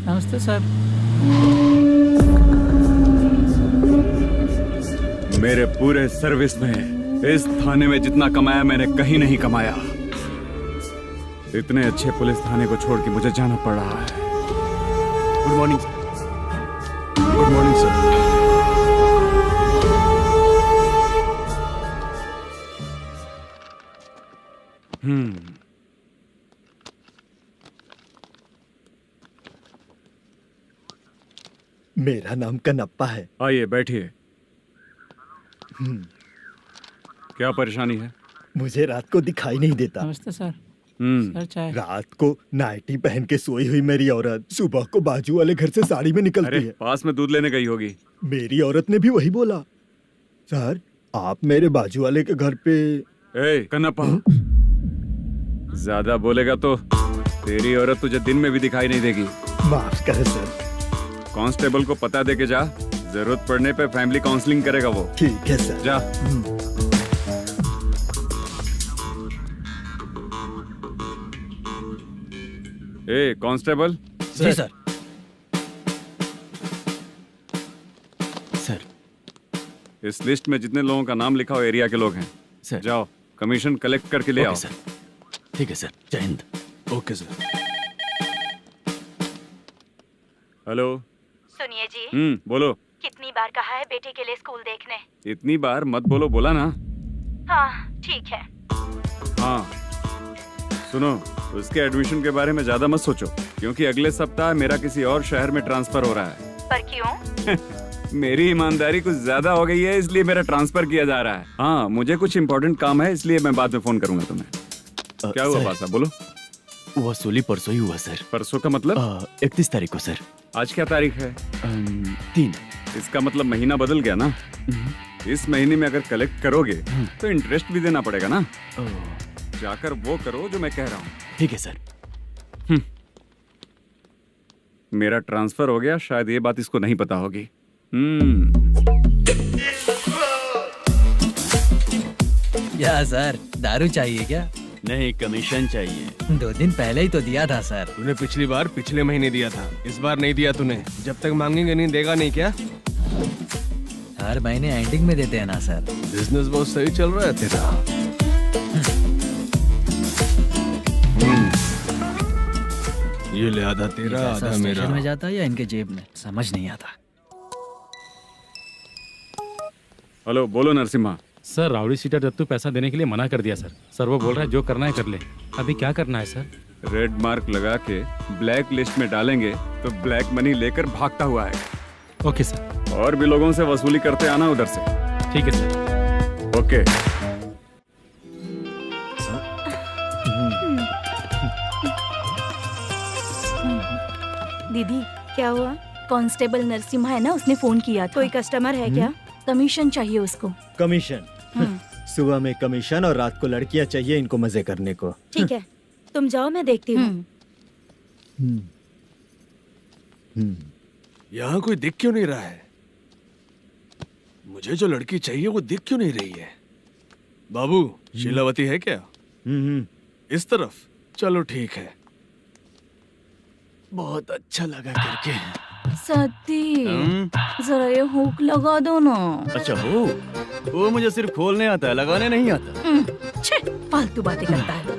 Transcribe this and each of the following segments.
नमस्ते सर। मेरे पूरे सर्विस में इस थाने में जितना कमाया मैंने कहीं नहीं कमाया। इतने अच्छे पुलिस थाने को छोड़ के मुझे जाना पड़ रहा है। Good morning sir. Good morning sir. मेरा नाम कनप्पा है। आइए बैठिए। क्या परेशानी है? मुझे रात को दिखाई नहीं देता। नमस्ते सर। हम्म सर चाय। रात को नाइटी पहन के सोई हुई मेरी औरत सुबह को बाजू वाले घर से साड़ी में निकलती अरे है। पास में दूध लेने गई होगी। मेरी औरत ने भी वही बोला। सर, आप मेरे बाजू वाले के घर पे। ए कन्नप्पा, ज्यादा बोलेगा तो तेरी औरत तुझे दिन में भी दिखाई नहीं देगी। माफ करें सर। कांस्टेबल को पता दे के जा, जरूरत पड़ने पे फैमिली काउंसलिंग करेगा वो। ठीक है सर। जा। ए कांस्टेबल। जी सर। सर। इस लिस्ट में जितने लोगों का नाम लिखा हो एरिया के लोग हैं। सर। जाओ कमीशन कलेक्ट करके ले आओ। सर। ठीक है सर। जय हिंद। Okay sir. हेलो। सुनिए जी, बोलो। कितनी बार कहा है बेटे के लिए स्कूल देखने? इतनी बार मत बोलो, बोला ना। हाँ ठीक है। हाँ सुनो, उसके एडमिशन के बारे में ज्यादा मत सोचो, क्योंकि अगले सप्ताह मेरा किसी और शहर में ट्रांसफर हो रहा है। पर क्यों? मेरी ईमानदारी कुछ ज्यादा हो गई है, इसलिए मेरा ट्रांसफर किया जा रहा है। हाँ मुझे कुछ इम्पोर्टेंट काम है, इसलिए मैं बाद में फोन करूंगा तुम्हें। क्या हुआ पासा, बोलो। वसूली परसों ही हुआ सर। परसों का मतलब? 31 तारीख को सर। आज क्या तारीख है? 3। इसका मतलब महीना बदल गया ना। इस महीने में अगर कलेक्ट करोगे तो इंटरेस्ट भी देना पड़ेगा ना। जाकर वो करो जो मैं कह रहा हूँ। ठीक है सर। मेरा ट्रांसफर हो गया, शायद ये बात इसको नहीं पता होगी। क्या सर, दारू चाहिए क्या? नहीं, कमीशन चाहिए। 2 दिन पहले ही तो दिया था सर। तूने पिछली बार पिछले महीने दिया था, इस बार नहीं दिया तूने। जब तक मांगेंगे नहीं देगा नहीं क्या? हर महीने एंडिंग में देते हैं ना सर। बिजनेस बहुत सही चल रहा है तेरा। ये ले आधा तेरा, पैसा आधा मेरा। स्टेशन में जाता है या इनके जेब में, समझ नहीं आता। हेलो, बोलो Narasimha. Sir rowdy seater Dattu पैसा देने के लिए मना कर दिया सर। सर वो बोल रहा है जो करना है कर ले। अभी क्या करना है सर? रेड मार्क लगा के ब्लैक लिस्ट में डालेंगे तो ब्लैक मनी लेकर भागता हुआ है। Okay sir. और भी लोगों से वसूली करते आना उधर से। ठीक है सर। ओके। दीदी क्या हुआ? कांस्टेबल नरसिम्हा है ना, उसने फोन किया। कोई कस्टमर है क्या? कमीशन चाहिए उसको। कमीशन? सुबह में कमीशन और रात को लड़कियां चाहिए इनको मजे करने को। ठीक है, तुम जाओ, मैं देखती हूँ। यहाँ कोई दिख क्यों नहीं रहा है? मुझे जो लड़की चाहिए वो दिख क्यों नहीं रही है? बाबू, शीलावती है क्या? इस तरफ? चलो ठीक है। बहुत अच्छा लगा करके। सती, जरा ये हुक लगा दो ना। अच्छा वो मुझे सिर्फ खोलने आता है, लगाने नहीं आता। छे, फालतू बातें करता है।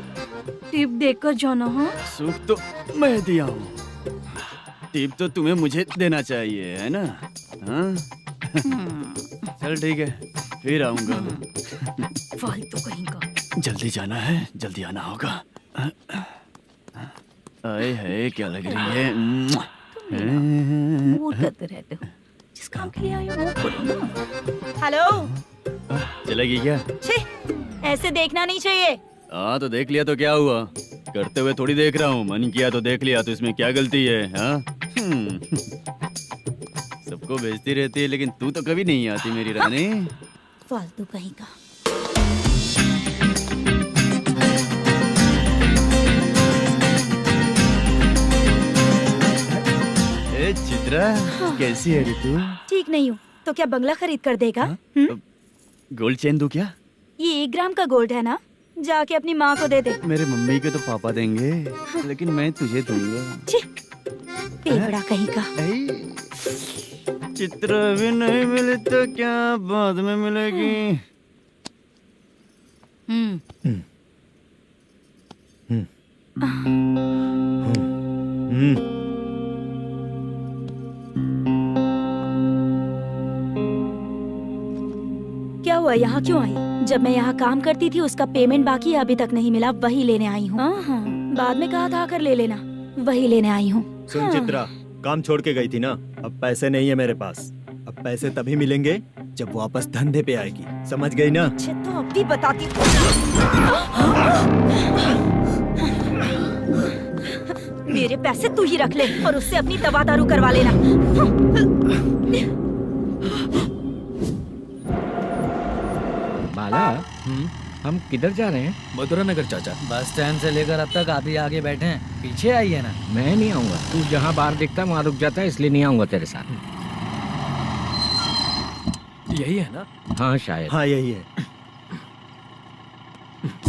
टिप देकर जाना। हाँ सुख तो मैं दिया हूँ, टिप तो तुम्हें मुझे देना चाहिए, है ना? हाँ? चल ठीक है, फिर आऊंगा। फालतू कहीं का। जल्दी जाना है, जल्दी आना होगा। आए है क्या लग रही है? वो करते रहते हो। जिस काम के लिए आए हो वो करो ना। हेलो, चलेगी क्या? छे, ऐसे देखना नहीं चाहिए। हाँ तो देख लिया तो क्या हुआ? करते हुए थोड़ी देख रहा हूँ, मन किया तो देख लिया, तो इसमें क्या गलती है? हाँ? सबको भेजती रहती है लेकिन तू तो कभी नहीं आती मेरी रानी। फालतू कहीं का। ए चित्रा, कैसी है रे तू? ठीक नहीं हूँ तो क्या बंगला खरीद कर देगा? गोल्ड चेन दूं क्या? ये 1 ग्राम का गोल्ड है ना, जाके अपनी माँ को दे दे। मेरे मम्मी के तो पापा देंगे, लेकिन मैं तुझे दूंगा। छी, तेवड़ा कहीं का। चित्र भी नहीं मिली तो क्या बाद में मिलेगी। हम्म। क्या हुआ, यहाँ क्यों आई? जब मैं यहाँ काम करती थी उसका पेमेंट बाकी है, अभी तक नहीं मिला, वही लेने आई हूँ। हाँ, बाद में कहा था आकर ले लेना, वही लेने आई हूँ। सुन चित्रा, काम छोड़ के गई थी ना, अब पैसे नहीं है मेरे पास। अब पैसे तभी मिलेंगे जब वापस धंधे पे आएगी, समझ गई ना? अच्छा तो अब भी बताती। मेरे पैसे तू ही रख ले और उससे अपनी दवा दारू करवा लेना। बाला, हम किधर जा रहे हैं? मथुरा नगर चाचा। बस स्टैंड से लेकर अब तक आप ही आगे बैठे हैं, पीछे आइए ना। मैं नहीं आऊंगा, तू जहाँ बाहर दिखता वहाँ रुक जाता है, इसलिए नहीं आऊंगा तेरे साथ। यही है ना? हाँ शायद। हाँ यही है।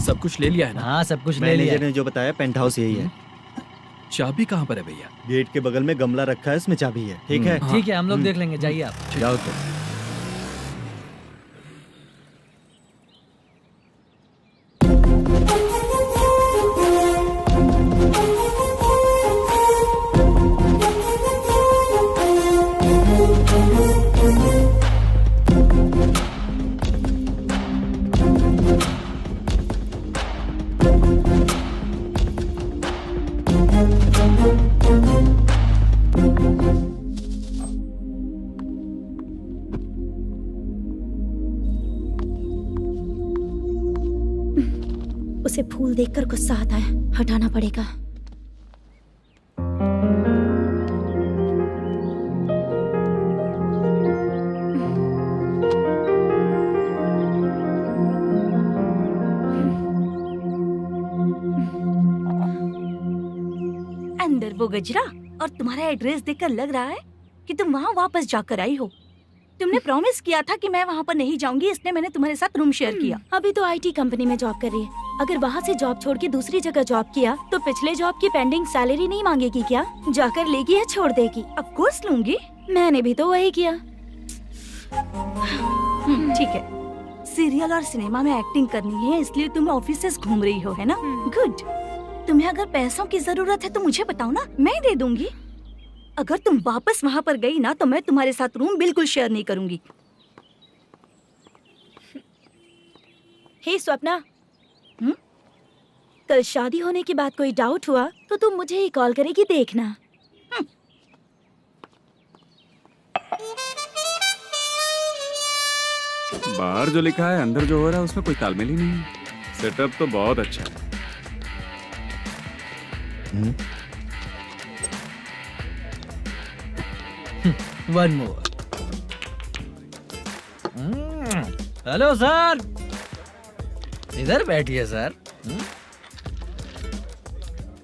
सब कुछ ले लिया है ना? हाँ सब कुछ ले लिया। मैनेजर ने जो बताया पेंट हाउस यही है। चाबी कहाँ पर है भैया? गेट के बगल में गमला रखा है, उसमें चाबी है। ठीक है? ठीक है, हम लोग देख लेंगे, जाइए आप। जाओ तो। उसे फूल देखकर गुस्सा आता है, हटाना पड़ेगा। अंदर वो गजरा और तुम्हारा एड्रेस देखकर लग रहा है कि तुम वहाँ वापस जाकर आई हो। तुमने प्रॉमिस किया था कि मैं वहाँ पर नहीं जाऊंगी, इसलिए मैंने तुम्हारे साथ रूम शेयर किया। अभी तो आईटी कंपनी में जॉब कर रही है। अगर वहाँ से जॉब छोड़ के दूसरी जगह जॉब किया तो पिछले जॉब की पेंडिंग सैलरी नहीं मांगेगी क्या? जाकर लेगी या छोड़ देगी? ऑफ कोर्स लूंगी, मैंने भी तो वही किया। ठीक है, सीरियल और सिनेमा में एक्टिंग करनी है, इसलिए तुम ऑफिसेस घूम रही हो, है ना? गुड। तुम्हें अगर पैसों की जरूरत है तो मुझे बताओ ना, मैं दे दूंगी। अगर तुम वापस वहाँ पर गई ना तो मैं तुम्हारे साथ रूम बिल्कुल शेयर नहीं करूंगी। हे स्वप्ना, कल शादी होने की बात कोई डाउट हुआ तो तुम मुझे ही कॉल करेगी, देखना। बाहर जो लिखा है अंदर जो हो रहा है उसमें कोई तालमेल ही नहीं है। सेटअप तो बहुत अच्छा है। One more. हेलो सर, इधर बैठिए सर।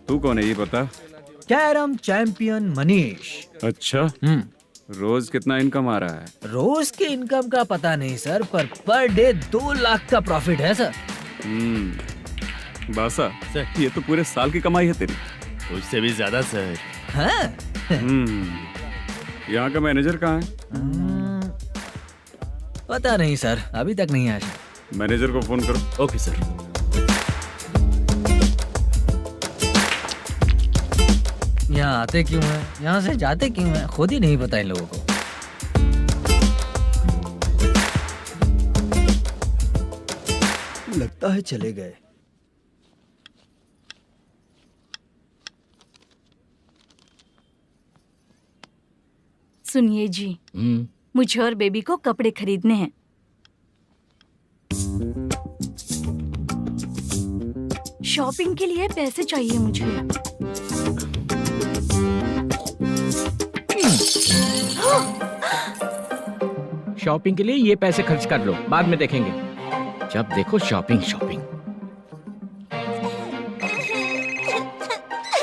तू कौन है ये बता? Carrom champion Manish. अच्छा, रोज कितना इनकम आ रहा है? रोज के इनकम का पता नहीं सर, पर डे 2 लाख का प्रॉफिट है सर। बासा, ये तो पूरे साल की कमाई है तेरी। उससे भी ज्यादा सर। हाँ? यहाँ का मैनेजर कहाँ है? पता नहीं सर, अभी तक नहीं आया। मैनेजर को फोन करो। Okay sir. यहाँ आते क्यों हैं, यहाँ से जाते क्यों हैं, खुद ही नहीं पता इन लोगों को। लगता है चले गए। सुनिए जी, मुझे और बेबी को कपड़े खरीदने हैं। शॉपिंग के लिए पैसे चाहिए मुझे। शॉपिंग के लिए ये पैसे खर्च कर लो, बाद में देखेंगे। जब देखो शॉपिंग शॉपिंग।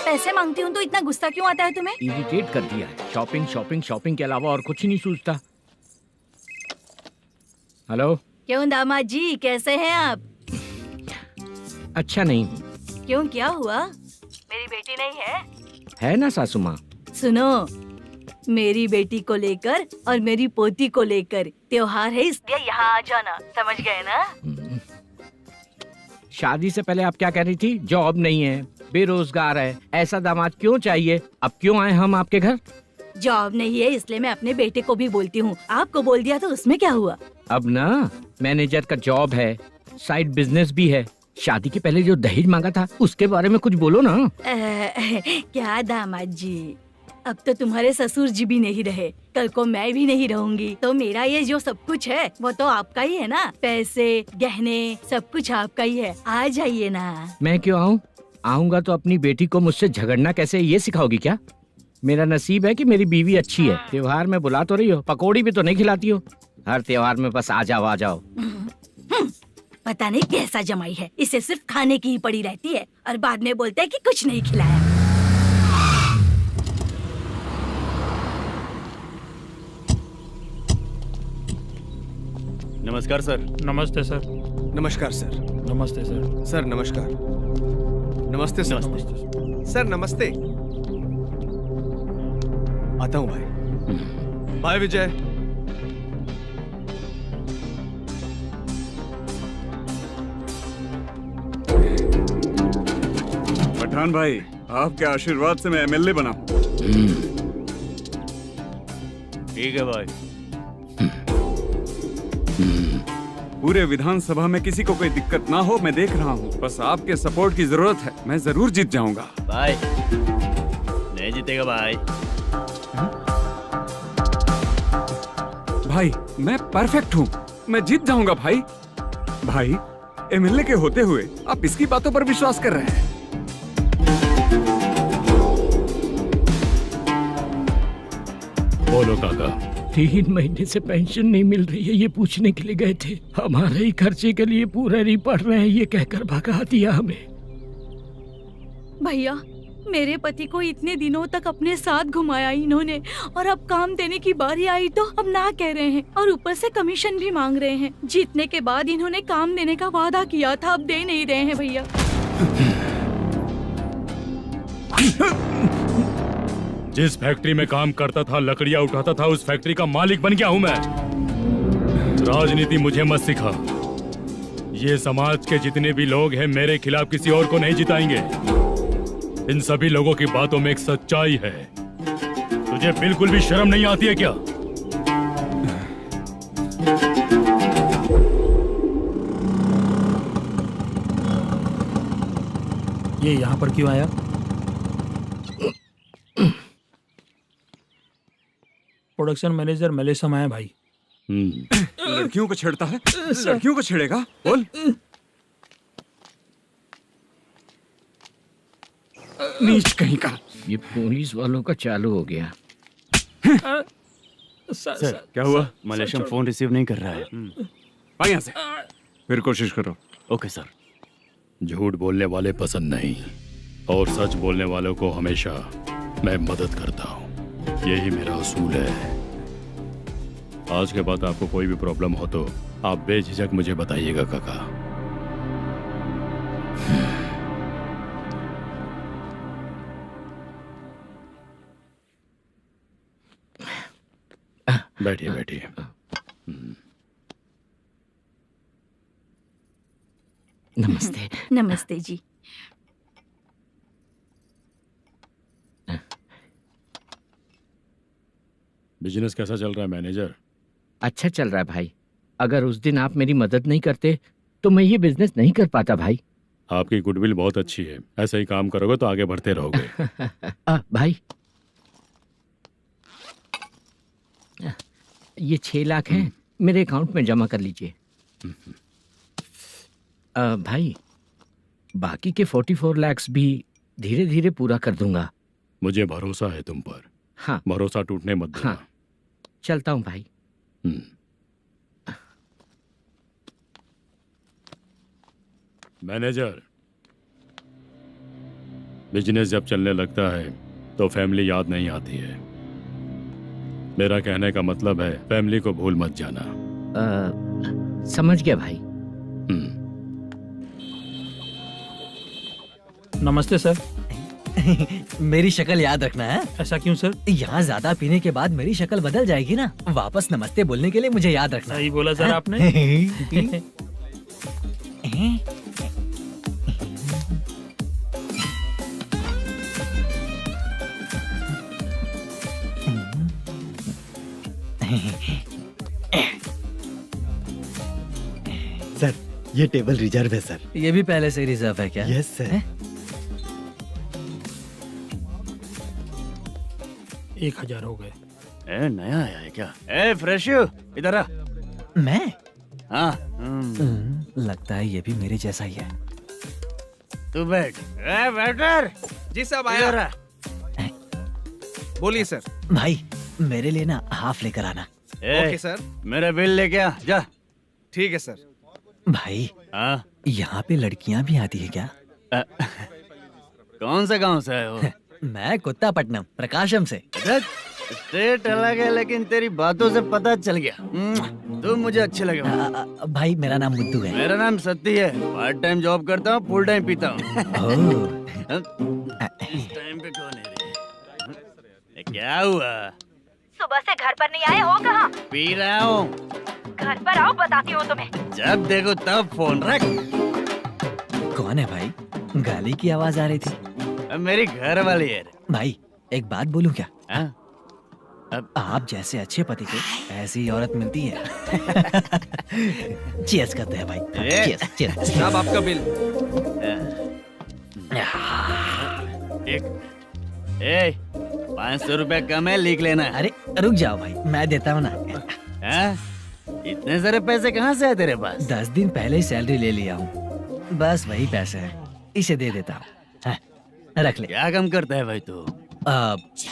पैसे मांगती हूँ तो इतना गुस्सा क्यों आता है तुम्हें? इरिटेट कर दिया है। शॉपिंग शॉपिंग शॉपिंग के अलावा और कुछ नहीं सूझता। हेलो। क्यों दामाद जी, कैसे हैं आप? अच्छा नहीं। क्यों, क्या हुआ? मेरी बेटी नहीं है? है ना सासू माँ। सुनो, मेरी बेटी को लेकर और मेरी पोती को लेकर त्योहार है, इसलिए यहाँ आ जाना, समझ गए ना? शादी से पहले आप क्या कह रही थी? जॉब नहीं है, बेरोजगार है, ऐसा दामाद क्यों चाहिए? अब क्यों आए हम आपके घर? जॉब नहीं है इसलिए मैं अपने बेटे को भी बोलती हूँ, आपको बोल दिया तो उसमें क्या हुआ? अब ना मैनेजर का जॉब है, साइड बिजनेस भी है। शादी के पहले जो दहेज मांगा था उसके बारे में कुछ बोलो ना। क्या दामाद जी, अब तो तुम्हारे ससुर जी भी नहीं रहे, कल को मैं भी नहीं रहूंगी, तो मेरा ये जो सब कुछ है वो तो आपका ही है ना। पैसे, गहने, सब कुछ आपका ही है। आ जाइए ना। मैं क्यों आऊँ? आऊंगा तो अपनी बेटी को मुझसे झगड़ना कैसे ये सिखाओगी क्या? मेरा नसीब है कि मेरी बीवी अच्छी है। त्योहार में बुला तो रही हो, पकौड़ी भी तो नहीं खिलाती हो। हर त्योहार में बस आ जाओ आ जाओ। पता नहीं कैसा जमाई है, इसे सिर्फ खाने की ही पड़ी रहती है और बाद में बोलते हैं कि कुछ नहीं खिलाया। नमस्कार सर। नमस्ते सर। नमस्कार सर। नमस्ते सर। सर नमस्कार। नमस्ते सर। सर नमस्ते। आता हूँ भाई। बाय विजय। पठान भाई, आपके आशीर्वाद से मैं एमएलए बना हूँ। ठीक है भाई। पूरे विधानसभा में किसी को कोई दिक्कत ना हो, मैं देख रहा हूँ। बस आपके सपोर्ट की जरूरत है, मैं जरूर जीत जाऊंगा। भाई नहीं जीतेगा भाई। भाई मैं परफेक्ट हूँ, मैं जीत जाऊंगा भाई। भाई एमएलए के होते हुए आप इसकी बातों पर विश्वास कर रहे हैं। बोलो काका। 3 महीने से पेंशन नहीं मिल रही है, ये पूछने के लिए गए थे। हमारे ही खर्चे के लिए पूरा नहीं पड़ रहे हैं, ये कहकर भगा दिया हमें। भैया, मेरे पति को इतने दिनों तक अपने साथ घुमाया इन्होंने, और अब काम देने की बारी आई तो अब ना कह रहे हैं और ऊपर से कमीशन भी मांग रहे हैं। जीतने के बाद इन्होंने काम देने का वादा किया था, अब दे नहीं रहे हैं भैया। जिस फैक्ट्री में काम करता था, लकड़ियां उठाता था, उस फैक्ट्री का मालिक बन गया हूं मैं। राजनीति मुझे मत सिखा। ये समाज के जितने भी लोग हैं मेरे खिलाफ किसी और को नहीं जिताएंगे। इन सभी लोगों की बातों में एक सच्चाई है। तुझे बिल्कुल भी शर्म नहीं आती है क्या? ये यहाँ पर क्यों आया? प्रोडक्शन मैनेजर मलेशम आया भाई। लड़कियों को छेड़ता है, लड़कियों को छेड़ेगा? बोल। नीच कहीं का। ये पुलिस वालों का चालू हो गया। सर क्या हुआ? मलेशियन फोन रिसीव नहीं कर रहा है। भाई यहाँ से फिर कोशिश करो। Okay sir. झूठ बोलने वाले पसंद नहीं, और सच बोलने वालों को हमेशा मैं मदद करता हूँ। यही मेरा असूल है। आज के बाद आपको कोई भी प्रॉब्लम हो तो आप बेझिझक मुझे बताइएगा काका। बैठिए बैठिए। नमस्ते। नमस्ते जी। बिजनेस कैसा चल रहा है मैनेजर? अच्छा चल रहा है भाई। अगर उस दिन आप मेरी मदद नहीं करते तो मैं ये बिजनेस नहीं कर पाता भाई। आपकी गुडविल बहुत अच्छी है, ऐसा ही काम करोगे तो आगे बढ़ते रहोगे। भाई ये 6 लाख हैं, मेरे अकाउंट में जमा कर लीजिए। भाई बाकी के 44 लाख भी धीरे धीरे पूरा कर दूंगा। मुझे भरोसा है तुम पर। हाँ भरोसा टूटने मत देना। हाँ चलता हूँ भाई। मैनेजर, बिजनेस जब चलने लगता है तो फैमिली याद नहीं आती है। मेरा कहने का मतलब है फैमिली को भूल मत जाना। समझ गया भाई। नमस्ते सर। मेरी शक्ल याद रखना है। ऐसा क्यों सर? यहाँ ज्यादा पीने के बाद मेरी शक्ल बदल जाएगी ना। वापस नमस्ते बोलने के लिए मुझे याद रखना। सही बोला सर आपने। सर ये टेबल रिजर्व है सर। ये भी पहले से रिजर्व है क्या? Yes sir. 1000 हो गए। ए नया आया है क्या? ए फ्रेश इधर आ। मैं? हाँ लगता है ये भी मेरे जैसा ही है। तू बैठ। ए वेटर जी साहब इधर आया। आ। बोलिए सर। भाई मेरे लिए ना हाफ लेकर आना। Okay sir. मेरा बिल लेके आ जा। ठीक है सर। भाई हाँ यहाँ पे लड़कियाँ भी आती है क्या? कौन सा गांव से आए हो? मैं कुत्तापट्टनम प्रकाशम से। स्टेट अलग है लेकिन तेरी बातों से पता चल गया। तुम मुझे अच्छे लगे हो। भाई मेरा नाम मुद्दू है। मेरा नाम सत्ती है। पार्ट टाइम जॉब करता हूँ, फुल टाइम पीता हूँ। इस टाइम पे कौन है रे? क्या हुआ? सुबह से घर पर नहीं आए हो? कहाँ? पी रहा हूँ। घर पर आओ, बताती हूँ तुम्हें। जब देखो तब फोन रख। कौन है भाई? गाली की आवाज आ रही थी। मेरी घर वाली है। भाई एक बात बोलूं क्या? हाँ? अब आप जैसे अच्छे पति को ऐसी ही औरत मिलती है। चीयर्स करते हैं भाई। Cheers cheers. साहब आपका बिल। एक 500 रुपया कम है, लिख लेना। अरे रुक जाओ भाई, मैं देता हूँ ना। हाँ? इतने सारे पैसे कहाँ से आए तेरे पास? 10 दिन पहले ही सैलरी ले लिया हूँ। बस वही पैसे हैं, इसे दे देता हूँ। हाँ, रख ले। क्या काम करता है भाई तू?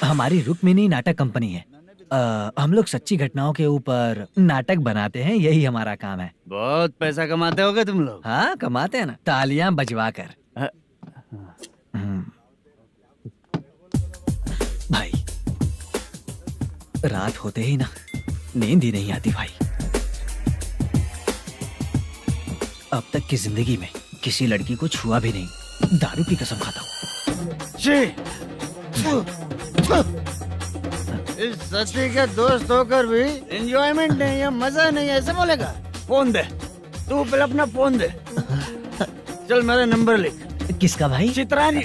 हमारी रुक्मिनी नाटक कंपनी है। हम लोग सच्ची घटनाओं के ऊपर नाटक बनाते हैं, यही हमारा काम है। बहुत पैसा कमाते होगे तुम लोग। हाँ कमाते हैं ना, तालियां बजवा कर। भाई रात होते ही ना नींद ही नहीं आती भाई। अब तक की जिंदगी में किसी लड़की को छुआ भी नहीं, दारू की कसम खाता हूँ। इस सच्ची का दोस्त होकर भी एंजॉयमेंट नहीं है, मजा नहीं है, ऐसे बोलेगा? फोन दे, तू पहले अपना फोन दे। चल मेरा नंबर लिख। किसका भाई? चित्रानी।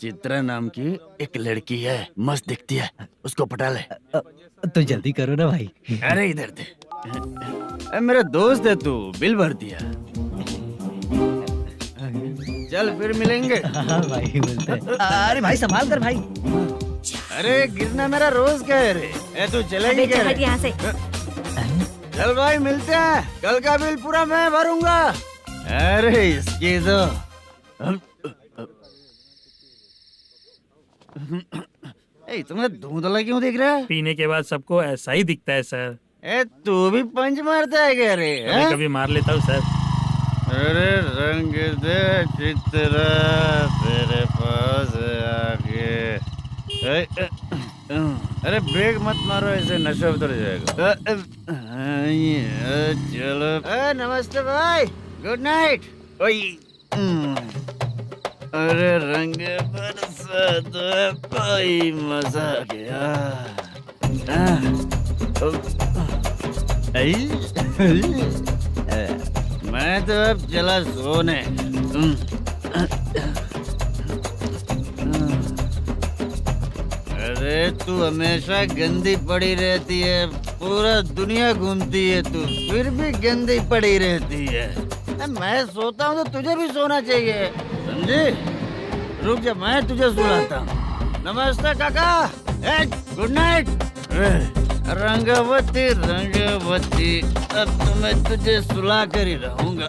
चित्रा नाम की एक लड़की है, मस्त दिखती है, उसको पटा ले। तो जल्दी करो ना भाई। अरे इधर दे। मेरा दोस्त है तू, बिल भर दिया। चल फिर मिलेंगे। हाँ भाई मिलते हैं। अरे भाई संभाल कर भाई। अरे गिरना मेरा रोज का है रे। तू चलेगी क्या रे? यहाँ से। चल भाई मिलते हैं, कल का बिल पूरा मैं भरूंगा। अरे इसकी तो तुम्हें धुंधला क्यों दिख रहा है? पीने के बाद सबको ऐसा ही दिखता है सर। तू भी पंच मारता है क्या रे? कभी कभी मार लेता हूँ सर। अरे रंग दे चित्रा तेरे पास आके। अरे ब्रेक मत मारो, ऐसे नशा उतर जाएगा। चलो। नमस्ते भाई, गुड नाइट। अरे रंग बरसात भाई, मजा आ गया। मैं तो अब चला सोने। अरे तू हमेशा गंदी पड़ी रहती है, पूरा दुनिया घूमती है तू, फिर भी गंदी पड़ी रहती है। मैं सोता हूँ तो तुझे भी सोना चाहिए, समझे? रुक जा, मैं तुझे सुलाता हूँ। नमस्ते काका, गुड नाइट। रंगवती रंगवती, अब तो मैं तुझे सुला कर ही रहूंगा।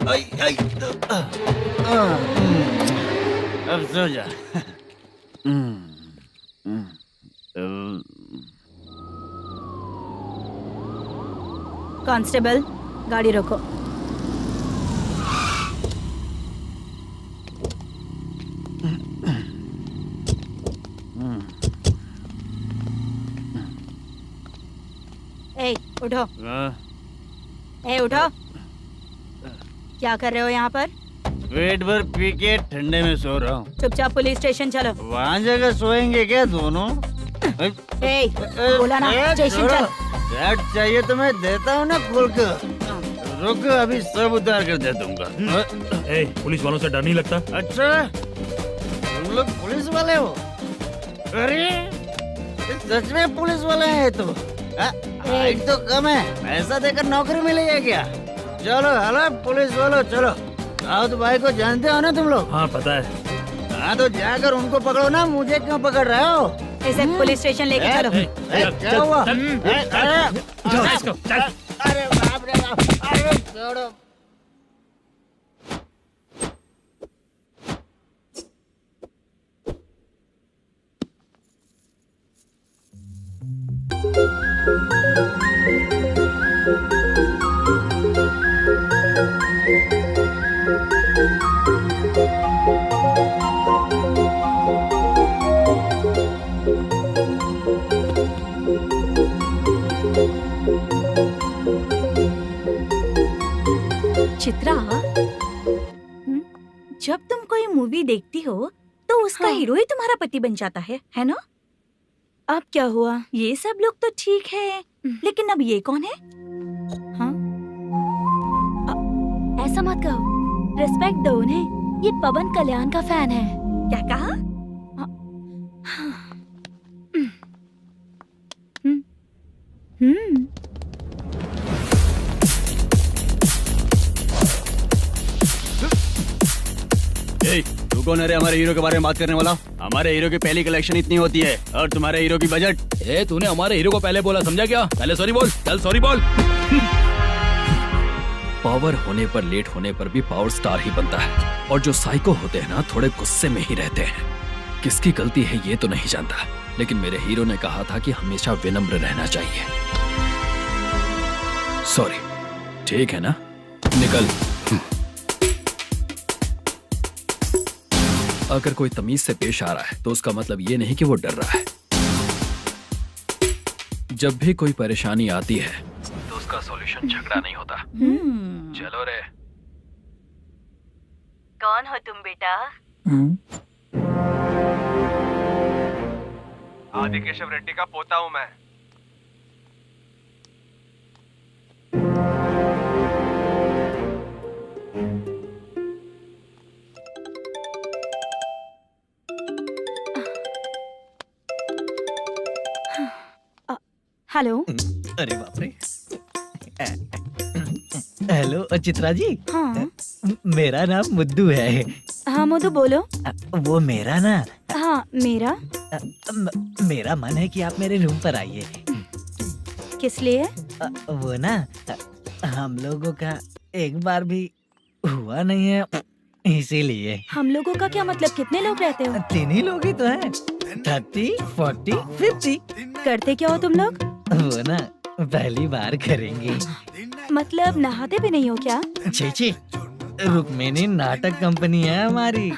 अब सो जा। कांस्टेबल, गाड़ी रोको। ए, उठो। ए, उठो। क्या कर रहे हो यहाँ पर? पेट भर पी के ठंडे में सो रहा हूँ। चुपचाप पुलिस स्टेशन चलो। वहाँ जगह सोएंगे क्या दोनों? ए, बोला ना स्टेशन चल। शर्ट चाहिए तो मैं देता हूँ ना खोल कर। रुक अभी सब उतार कर दे दूंगा। ए, पुलिस वालों से डर नहीं लगता? अच्छा तुम लोग पुलिस वाले हो? अरे ये सच में पुलिस वाले हैं तो? हाइट तो कम है, पैसा देकर नौकरी मिलेगी क्या? चलो हेलो पुलिस वालों चलो। राउत भाई को जानते हो ना तुम लोग? हाँ पता है। हाँ तो जाकर उनको पकड़ो ना, मुझे क्यों पकड़ रहे हो? इसे पुलिस स्टेशन लेके चलो। क्या हुआ? चल। अरे बाप रे बाप, अरे छोड़ो। चित्रा, जब तुम कोई मूवी देखती हो तो उसका हीरो ही तुम्हारा पति बन जाता है ना? अब क्या हुआ? ये सब लोग तो ठीक है, लेकिन अब ये कौन है? हाँ? ऐसा मत कहो, रिस्पेक्ट दो उन्हें। ये पवन कल्याण का फैन है। क्या कहा? तू कौन है रे हमारे हीरो के बारे में बात करने वाला? हमारे हीरो की पहली कलेक्शन इतनी होती है और तुम्हारे हीरो की बजट। ए, तूने हमारे हीरो को पहले बोला, समझा क्या? पहले सॉरी बोल, चल सॉरी बोल। पावर होने पर लेट होने पर भी पावर स्टार ही बनता है, और जो साइको होते हैं ना थोड़े गुस्से में ही रहते हैं। किसकी गलती है ये तो नहीं जानता, लेकिन मेरे हीरो ने कहा था कि हमेशा विनम्र रहना चाहिए। सॉरी, ठीक है ना? निकल। अगर कोई तमीज से पेश आ रहा है तो उसका मतलब ये नहीं कि वो डर रहा है। जब भी कोई परेशानी आती है तो उसका सॉल्यूशन झगड़ा नहीं होता। चलो रे। कौन हो तुम बेटा? आदि केशव रेड्डी का पोता हूँ मैं। हेलो। अरे बाप रे। हेलो चित्रा जी। हाँ मेरा नाम मुद्दू है। हाँ मधु बोलो। वो मेरा ना, हाँ मेरा। मेरा मन है कि आप मेरे रूम पर आइए। किस लिए? वो ना हम लोगों का एक बार भी हुआ नहीं है, इसीलिए। हम लोगों का क्या मतलब? कितने लोग रहते हो? 3 ही लोग ही तो हैं। 30, 40, 50। करते क्या हो तुम लोग? वो ना पहली बार करेंगे। मतलब नहाते भी नहीं हो क्या? छी, रुक्मिणी नाटक कंपनी है हमारी।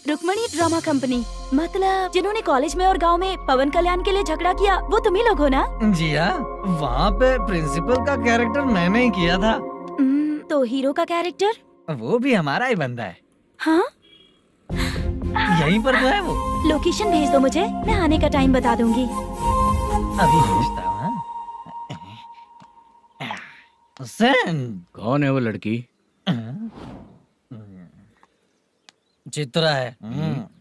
Rukmani drama company? मतलब जिन्होंने कॉलेज में और गांव में पवन कल्याण के लिए झगड़ा किया वो तुम ही लोग हो ना? जी हाँ, वहाँ पे प्रिंसिपल का कैरेक्टर मैंने ही किया था। तो हीरो का कैरेक्टर? वो भी हमारा ही बंदा है। हाँ? यहीं पर तो है वो। लोकेशन भेज दो मुझे, मैं आने का टाइम बता दूंगी। अभी भेजता हूँ। कौन है वो लड़की? चित्रा है।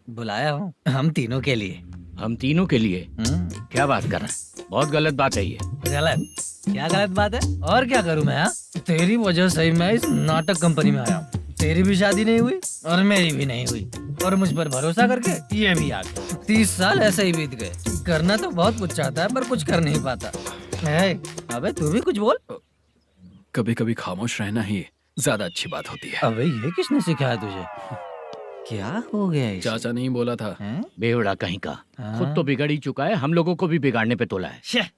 बुलाया हूँ हम तीनों के लिए। हम तीनों के लिए? क्या बात कर रहा है? बहुत गलत बात है ये। गलत? क्या गलत बात है? और क्या करूँ मैं? तेरी वजह से ही मैं इस नाटक कंपनी में आया हूँ। तेरी भी शादी नहीं हुई और मेरी भी नहीं हुई, और मुझ पर भरोसा करके ये भी आ गया। 30 साल ऐसे ही बीत गए। करना तो बहुत कुछ चाहता है पर कुछ कर नहीं पाता। अबे तू भी कुछ बोल। कभी कभी खामोश रहना ही ज्यादा अच्छी बात होती है। अबे ये किसने सिखाया तुझे? क्या हो गया इसे? चाचा नहीं बोला था? बेवड़ा कहीं का। खुद तो बिगड़ ही चुका है, हम लोगों को भी बिगाड़ने पे तोला है।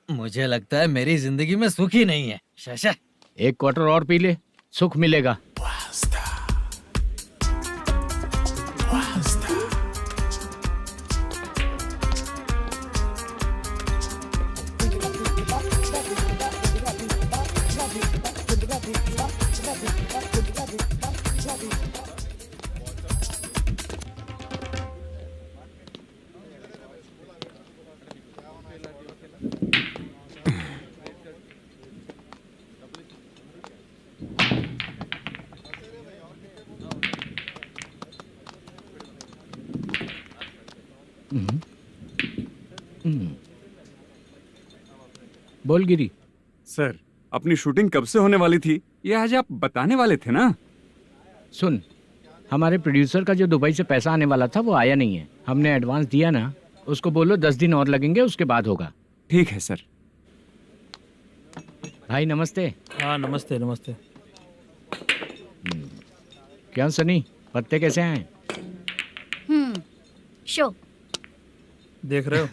मुझे लगता है मेरी जिंदगी में सुख ही नहीं है। शशा, 1 क्वार्टर और पी ले, सुख मिलेगा। बोल गिरी। सर, अपनी शूटिंग कब से होने वाली थी ये आज आप बताने वाले थे ना? सुन, हमारे प्रोड्यूसर का जो दुबई से पैसा आने वाला था वो आया नहीं है। हमने एडवांस दिया ना, उसको बोलो 10 दिन और लगेंगे, उसके बाद होगा। ठीक है सर। भाई नमस्ते। हाँ नमस्ते नमस्ते। क्या सनी, पत्ते कैसे आए? शो। देख रहे हो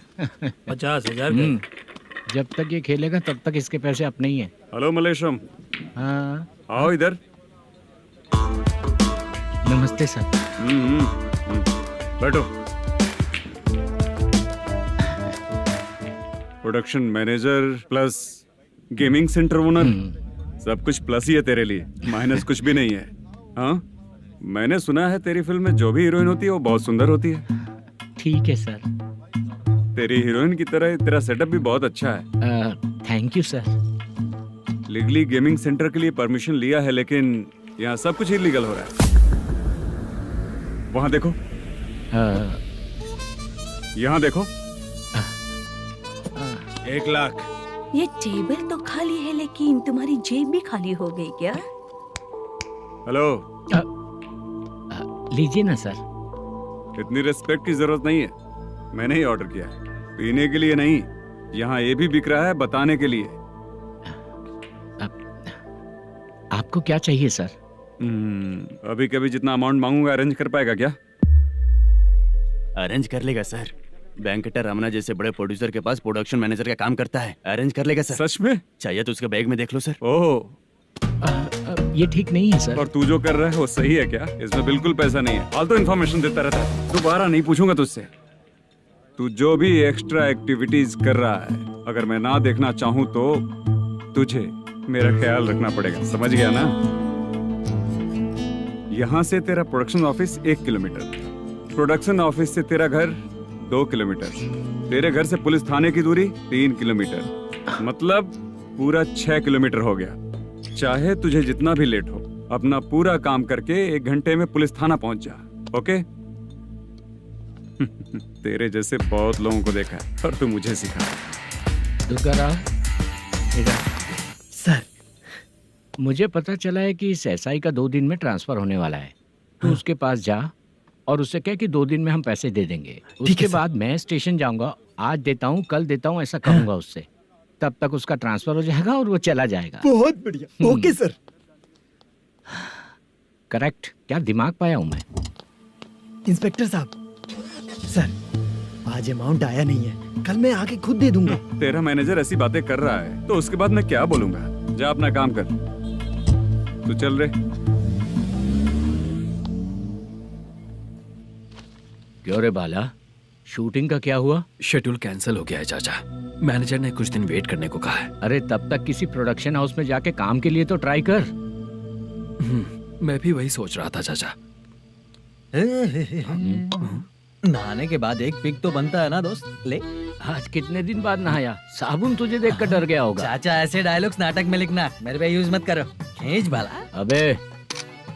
50,000 का। जब तक ये खेलेगा तब तक इसके पैसे अपने ही हैं। हेलो मलेशम, हाँ आओ इधर। नमस्ते सर। बैठो। Production manager plus gaming centre owner, सब कुछ प्लस ही है तेरे लिए, माइनस कुछ भी नहीं है। हाँ, मैंने सुना है तेरी फिल्म में जो भी हीरोइन होती है वो बहुत सुंदर होती है। ठीक है सर। तेरी हीरोइन की तरह तेरा सेटअप भी बहुत अच्छा है। Thank you sir. Legally gaming centre के लिए परमिशन लिया है, लेकिन यहाँ सब कुछ इलीगल हो रहा है। वहाँ देखो, यहाँ देखो। 1 लाख। ये टेबल तो खाली है लेकिन तुम्हारी जेब भी खाली हो गई क्या? हेलो, लीजिए ना सर। इतनी रिस्पेक्ट की जरूरत नहीं है, मैंने ही ऑर्डर किया है, पीने के लिए नहीं। यहाँ ये भी बिक रहा है बताने के लिए। आपको क्या चाहिए सर? अभी कभी जितना अमाउंट मांगूंगा अरेंज कर पाएगा क्या? अरेंज कर लेगा सर। वेंकटर रमना जैसे बड़े प्रोड्यूसर के पास प्रोडक्शन मैनेजर का काम करता है, अरेंज कर लेगा सर। सच में? चाहिए तो उसके बैग में देख लो सर। ओह, ये ठीक नहीं है सर। और तू जो कर रहा है वो सही है क्या? इसमें बिल्कुल पैसा नहीं है, फालतू इन्फॉर्मेशन देता रहता है। दोबारा नहीं पूछूंगा तुझसे। तू जो भी एक्स्ट्रा एक्टिविटीज कर रहा है, अगर मैं ना देखना चाहूँ तो तुझे मेरा ख्याल रखना पड़ेगा, समझ गया ना? यहाँ से तेरा production office 1 kilometre, production office से तेरा घर 2 किलोमीटर, तेरे घर से पुलिस थाने की दूरी 3 किलोमीटर, मतलब पूरा 6 किलोमीटर हो गया। चाहे तुझे जितना भी लेट हो, अपना पूरा काम करके 1 घंटे में पुलिस थाना पहुंच जा, ओके? तेरे जैसे बहुत लोगों को देखा है और तू मुझे सिखा। सर, मुझे पता चला है कि इस एसआई का 2 दिन में ट्रांसफर होने वाला है। तो उसके पास जा और उससे कह कि 2 दिन में हम पैसे दे देंगे। उसके बाद मैं स्टेशन जाऊंगा, आज देता हूँ कल देता हूँ ऐसा कहूंगा उससे। तब तक उसका ट्रांसफर हो जाएगा और वो चला जाएगा। बहुत बढ़िया, ओके सर। करेक्ट। क्या दिमाग पाया हूँ मैं। इंस्पेक्टर साहब, सर आज अमाउंट आया नहीं है, कल मैं आके खुद दे दूंगा। तेरा मैनेजर ऐसी बातें कर रहा है तो उसके बाद मैं क्या बोलूंगा? जा अपना काम कर। तू चल रे। क्यों रे बाला, शूटिंग का क्या हुआ? शेड्यूल कैंसिल हो गया है चाचा। मैनेजर ने कुछ दिन वेट करने को कहा है। अरे तब तक किसी प्रोडक्शन हाउस में जाके काम के लिए तो ट्राई कर। मैं भी वही सोच रहा था चाचा। नहाने के बाद एक पिक तो बनता है ना दोस्त। ले, आज कितने दिन बाद नहाया? साबुन तुझे देखकर डर गया होगा। चाचा ऐसे डायलॉग्स नाटक में लिखना, मेरे पे यूज मत करो। खींच बाला। अबे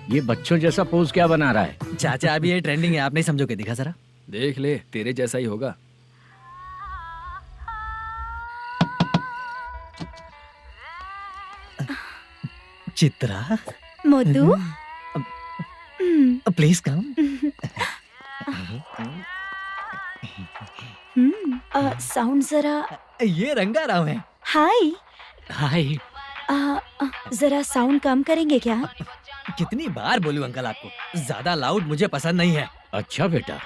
ये बच्चों जैसा पोज क्या बना रहा है? चाचा अभी ये ट्रेंडिंग है, आप नहीं समझोगे, दिखा जरा। देख ले, तेरे जैसा ही होगा। Chitra, Modu, please come. Sound जरा। ये रंगाराव है। हाय। हाय। जरा साउंड कम करेंगे क्या? कितनी बार बोलूं अंकल आपको, ज्यादा लाउड मुझे पसंद नहीं है। अच्छा बेटा,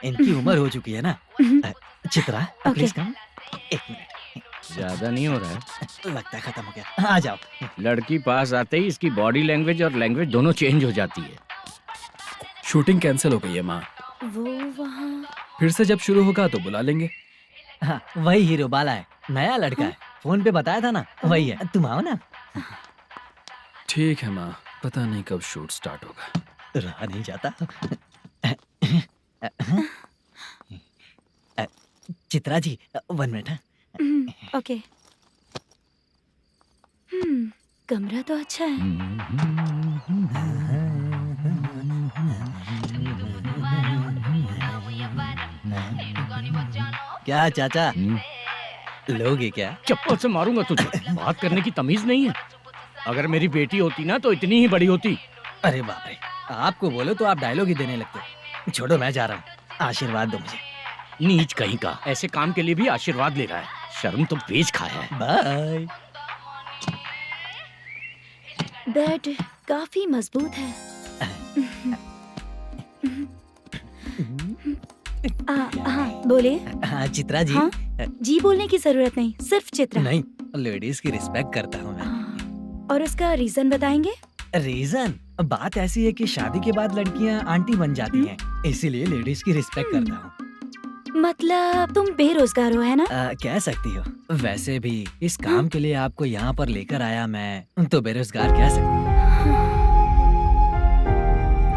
इनकी उम्र हो चुकी है ना। Chitra, please come. 1 मिनट। ज्यादा नहीं हो रहा है? लगता है खत्म हो गया। आ जाओ। लड़की पास आते ही इसकी बॉडी लैंग्वेज और लैंग्वेज दोनों चेंज हो जाती है। शूटिंग कैंसिल हो गई है माँ। वो वहाँ। फिर से जब शुरू होगा तो बुला लेंगे। हाँ, वही हीरो बाला है, नया लड़का है। फोन पे बताया था ना, वही है। तुम आओ ना। ठीक है माँ, पता नहीं कब शूट स्टार्ट होगा। रहा नहीं जाता। चित्रा जी 1 मिनट। ओके। कमरा तो अच्छा है। क्या चाचा लोगे क्या? चप्पल से मारूंगा तुझे। बात करने की तमीज नहीं है। अगर मेरी बेटी होती ना तो इतनी ही बड़ी होती। अरे बाप रे, आपको बोलो तो आप डायलॉग ही देने लगते। छोड़ो, मैं जा रहा हूँ, आशीर्वाद दो मुझे। नीच कहीं का, ऐसे काम के लिए भी आशीर्वाद ले रहा है। शर्म तो पेच खाया है। बाय। बेड काफी मजबूत है। हाँ बोले। हाँ चित्रा जी। हाँ? जी बोलने की जरूरत नहीं, सिर्फ चित्रा। नहीं, लेडीज की रिस्पेक्ट करता हूँ मैं। और उसका रीजन बताएंगे? रीजन बात ऐसी है कि शादी के बाद लड़कियाँ आंटी बन जाती हैं, इसीलिए लेडीज की रिस्पेक्ट करता हूँ। मतलब तुम बेरोजगार हो, है ना? कह सकती हो। वैसे भी इस काम के लिए आपको यहाँ पर लेकर आया मैं, तो बेरोजगार कह सकती हूँ।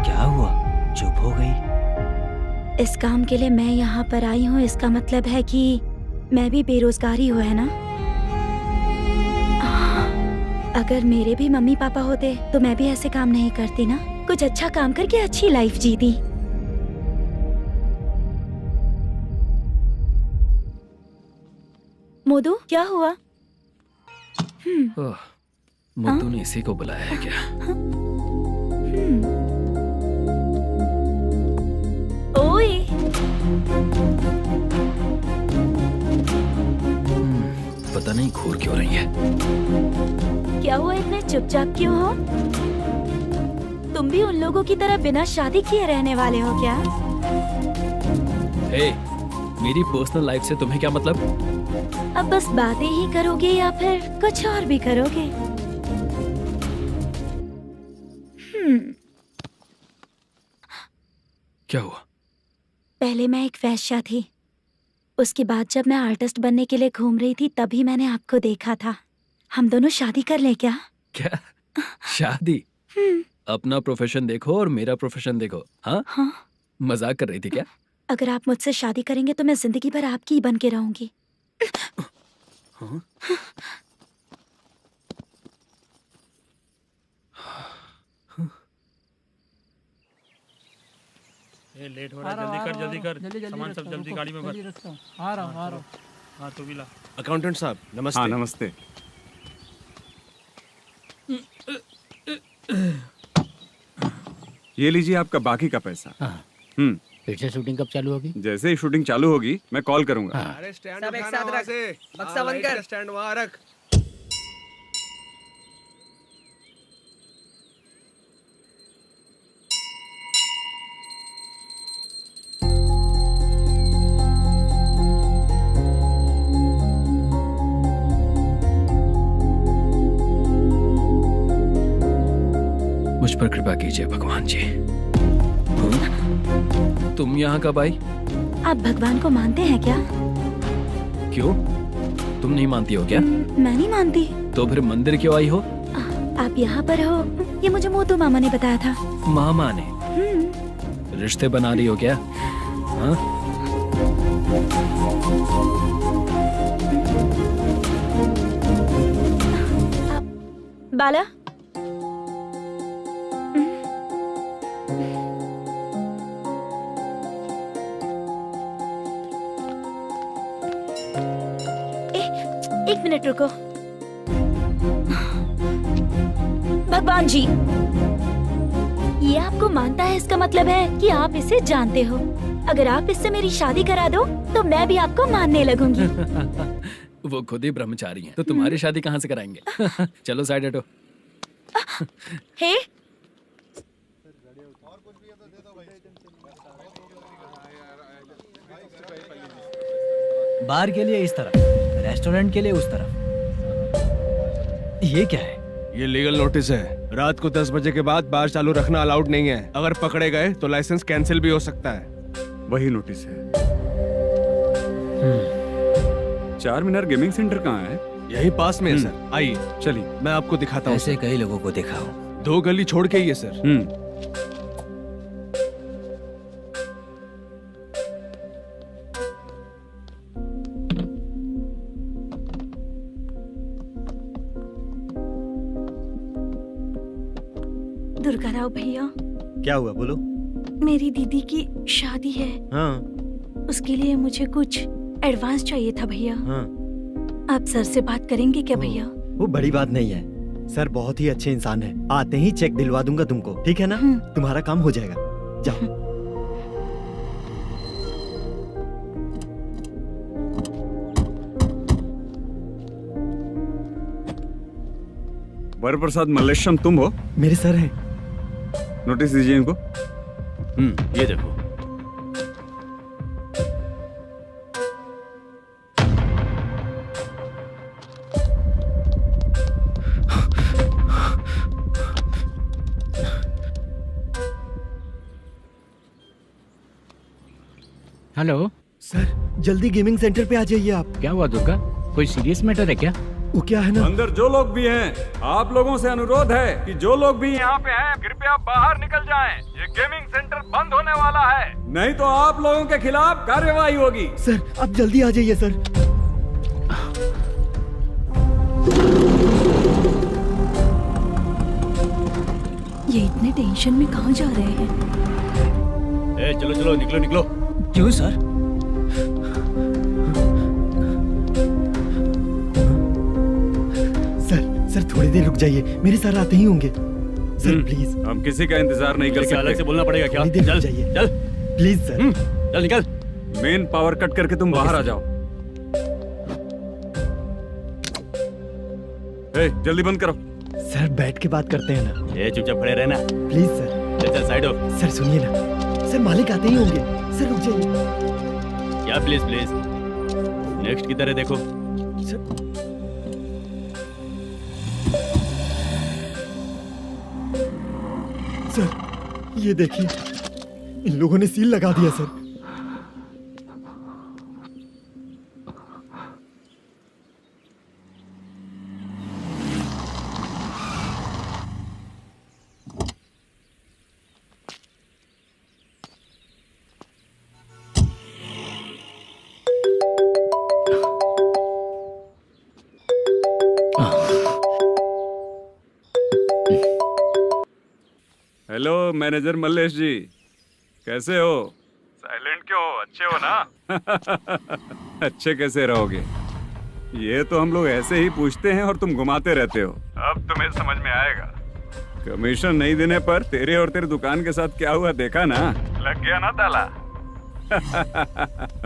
क्या हुआ, चुप हो गई? इस काम के लिए मैं यहाँ पर आई हूँ, इसका मतलब है कि मैं भी बेरोजगार ही हूँ, है ना? अगर मेरे भी मम्मी पापा होते तो मैं भी ऐसे काम नहीं करती ना। कुछ अच्छा काम करके अच्छी लाइफ जीती। मोदू, क्या हुआ? ओह, मुद्दू ने इसी को बुलाया है क्या? ओए, पता नहीं घूर क्यों रही है। क्या हुआ, इतने चुपचाप क्यों हो? तुम भी उन लोगों की तरह बिना शादी किए रहने वाले हो क्या? हे, मेरी पर्सनल लाइफ से तुम्हें क्या मतलब? अब बस बातें ही करोगे या फिर कुछ और भी करोगे? क्या हुआ? पहले मैं एक वेश्या थी, उसके बाद जब मैं आर्टिस्ट बनने के लिए घूम रही थी तभी मैंने आपको देखा था। हम दोनों शादी कर ले क्या? क्या शादी? अपना प्रोफेशन देखो और मेरा प्रोफेशन देखो। हाँ? हाँ। मजाक कर रही थी क्या? अगर आप मुझसे शादी करेंगे तो मैं जिंदगी भर आपकी ही बन के रहूंगी। हाँ? ये लेट हो रहा है, जल्दी कर। सामान सब जल्दी गाड़ी में भर। आ रहा हूँ। हाँ तू भी ला। अकाउंटेंट साहब नमस्ते। हाँ नमस्ते। ये लीजिए आपका बाकी का पैसा। फिर से शूटिंग कब चालू होगी? जैसे ही शूटिंग चालू होगी मैं कॉल करूंगा। अरे स्टैंड सब एक साथ रख, बक्सा बंद कर। स्टैंड वहाँ रख। मुझ पर कृपा कीजिए भगवान जी। तुम यहाँ कब आई? आप भगवान को मानते हैं क्या? क्यों? तुम नहीं मानती हो क्या? मैं नहीं मानती। तो फिर मंदिर क्यों आई हो? आप यहाँ पर हो ये मुझे मोदू मामा ने बताया था। मामा ने? रिश्ते बना रही हो क्या? हाँ? बाला, एक मिनट रुको। भगवान जी, ये आपको मानता है, इसका मतलब है कि आप इसे जानते हो। अगर आप इससे मेरी शादी करा दो तो मैं भी आपको मानने लगूंगी। वो खुद ही ब्रह्मचारी हैं, तो तुम्हारी शादी कहाँ से कराएंगे? चलो साइड हटो। हे, बार के लिए इस तरफ, रेस्टोरेंट के लिए उस तरफ। ये क्या है? ये लीगल नोटिस है। रात को 10 बजे के बाद बार चालू रखना अलाउड नहीं है। अगर पकड़े गए तो लाइसेंस कैंसिल भी हो सकता है। वही नोटिस है। चार मीनार गेमिंग सेंटर कहाँ है? यही पास में है सर। आइए चलिए मैं आपको दिखाता हूँ। ऐसे कई लोगों को देखा हूँ। 2 गली छोड़ के ही है सर। दुर्गा राव भैया, क्या हुआ बोलो। मेरी दीदी की शादी है। हाँ उसके लिए मुझे कुछ एडवांस चाहिए था भैया। हाँ। आप सर से बात करेंगे क्या भैया? वो बड़ी बात नहीं है, सर बहुत ही अच्छे इंसान है। आते ही चेक दिलवा दूंगा तुमको, ठीक है ना? तुम्हारा काम हो जाएगा, जाओ। वरप्रसाद मल्लेश्वरम तुम हो? मेरे सर हैं। नोटिस दीजिए इनको। ये देखो। हेलो सर, जल्दी गेमिंग सेंटर पे आ जाइए आप। क्या हुआ दुर्गा? कोई सीरियस मैटर है क्या? वो क्या है ना, अंदर जो लोग भी हैं, आप लोगों से अनुरोध है कि जो लोग भी यहाँ पे हैं, कृपया बाहर निकल जाएं। ये गेमिंग सेंटर बंद होने वाला है, नहीं तो आप लोगों के खिलाफ कार्यवाही होगी। सर आप जल्दी आ जाइए सर। ये इतने टेंशन में कहाँ जा रहे हैं? चलो चलो, निकलो निकलो। क्यों सर? सर थोड़ी देर रुक जाइए, मेरे सर आते ही होंगे। Sir please. हम किसी का इंतजार नहीं कर सकते। अलग से बोलना पड़ेगा क्या? थोड़ी देर चल रुक जाइए चल प्लीज सर। चल निकल। मेन पावर कट करके तुम बाहर आ जाओ। जल्दी बंद करो। सर बैठ के बात करते हैं ना। ये चुपचाप खड़े रहना। Please sir. चल चल साइड हो। सर सुनिए ना, सर मालिक आते ही होंगे। सर रुक जाइए। क्या प्लीज प्लीज? नेक्स्ट की तरह देखो। सर ये देखिए, इन लोगों ने सील लगा दिया सर। हेलो मैनेजर मल्लेश जी, कैसे हो? साइलेंट क्यों हो? अच्छे हो ना? अच्छे कैसे रहोगे? ये तो हम लोग ऐसे ही पूछते हैं और तुम घुमाते रहते हो। अब तुम्हें समझ में आएगा। कमीशन नहीं देने पर तेरे और तेरी दुकान के साथ क्या हुआ देखा ना? लग गया ना ताला।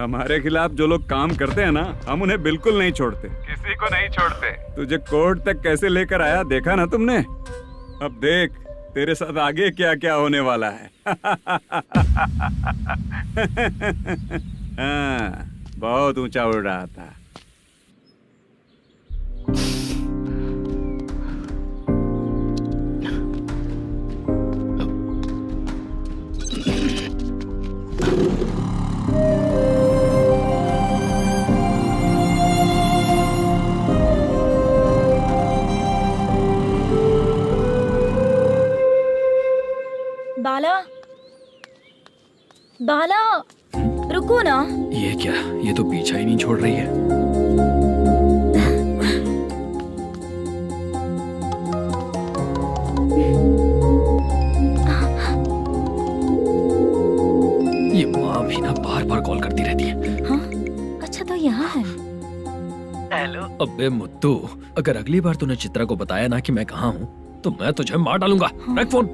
हमारे खिलाफ जो लोग काम करते हैं ना, हम उन्हें बिल्कुल नहीं छोड़ते, किसी को नहीं छोड़ते। तुझे कोर्ट तक कैसे लेकर आया देखा ना तुमने? अब देख तेरे साथ आगे क्या क्या होने वाला है। हाँ, बहुत ऊंचा उड़ रहा था। बाला, बाला, रुको ना। ये क्या? ये तो पीछा ही नहीं छोड़ रही है। ये माँ भी ना बार बार कॉल करती रहती है। हाँ? अच्छा तो यहाँ है। हेलो। अबे मुत्तू, अगर अगली बार तूने चित्रा को बताया ना कि मैं कहाँ हूँ, तो मैं तुझे मार डालूंगा। रख फोन।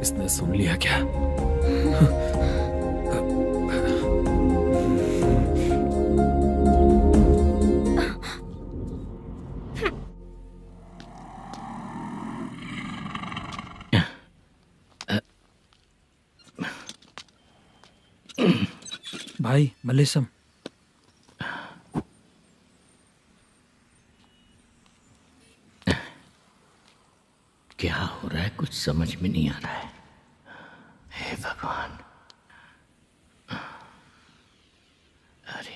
इसने सुन लिया क्या? भाई मल्लेशम, क्या हो रहा है? कुछ समझ में नहीं आ रहा है। हे भगवान। अरे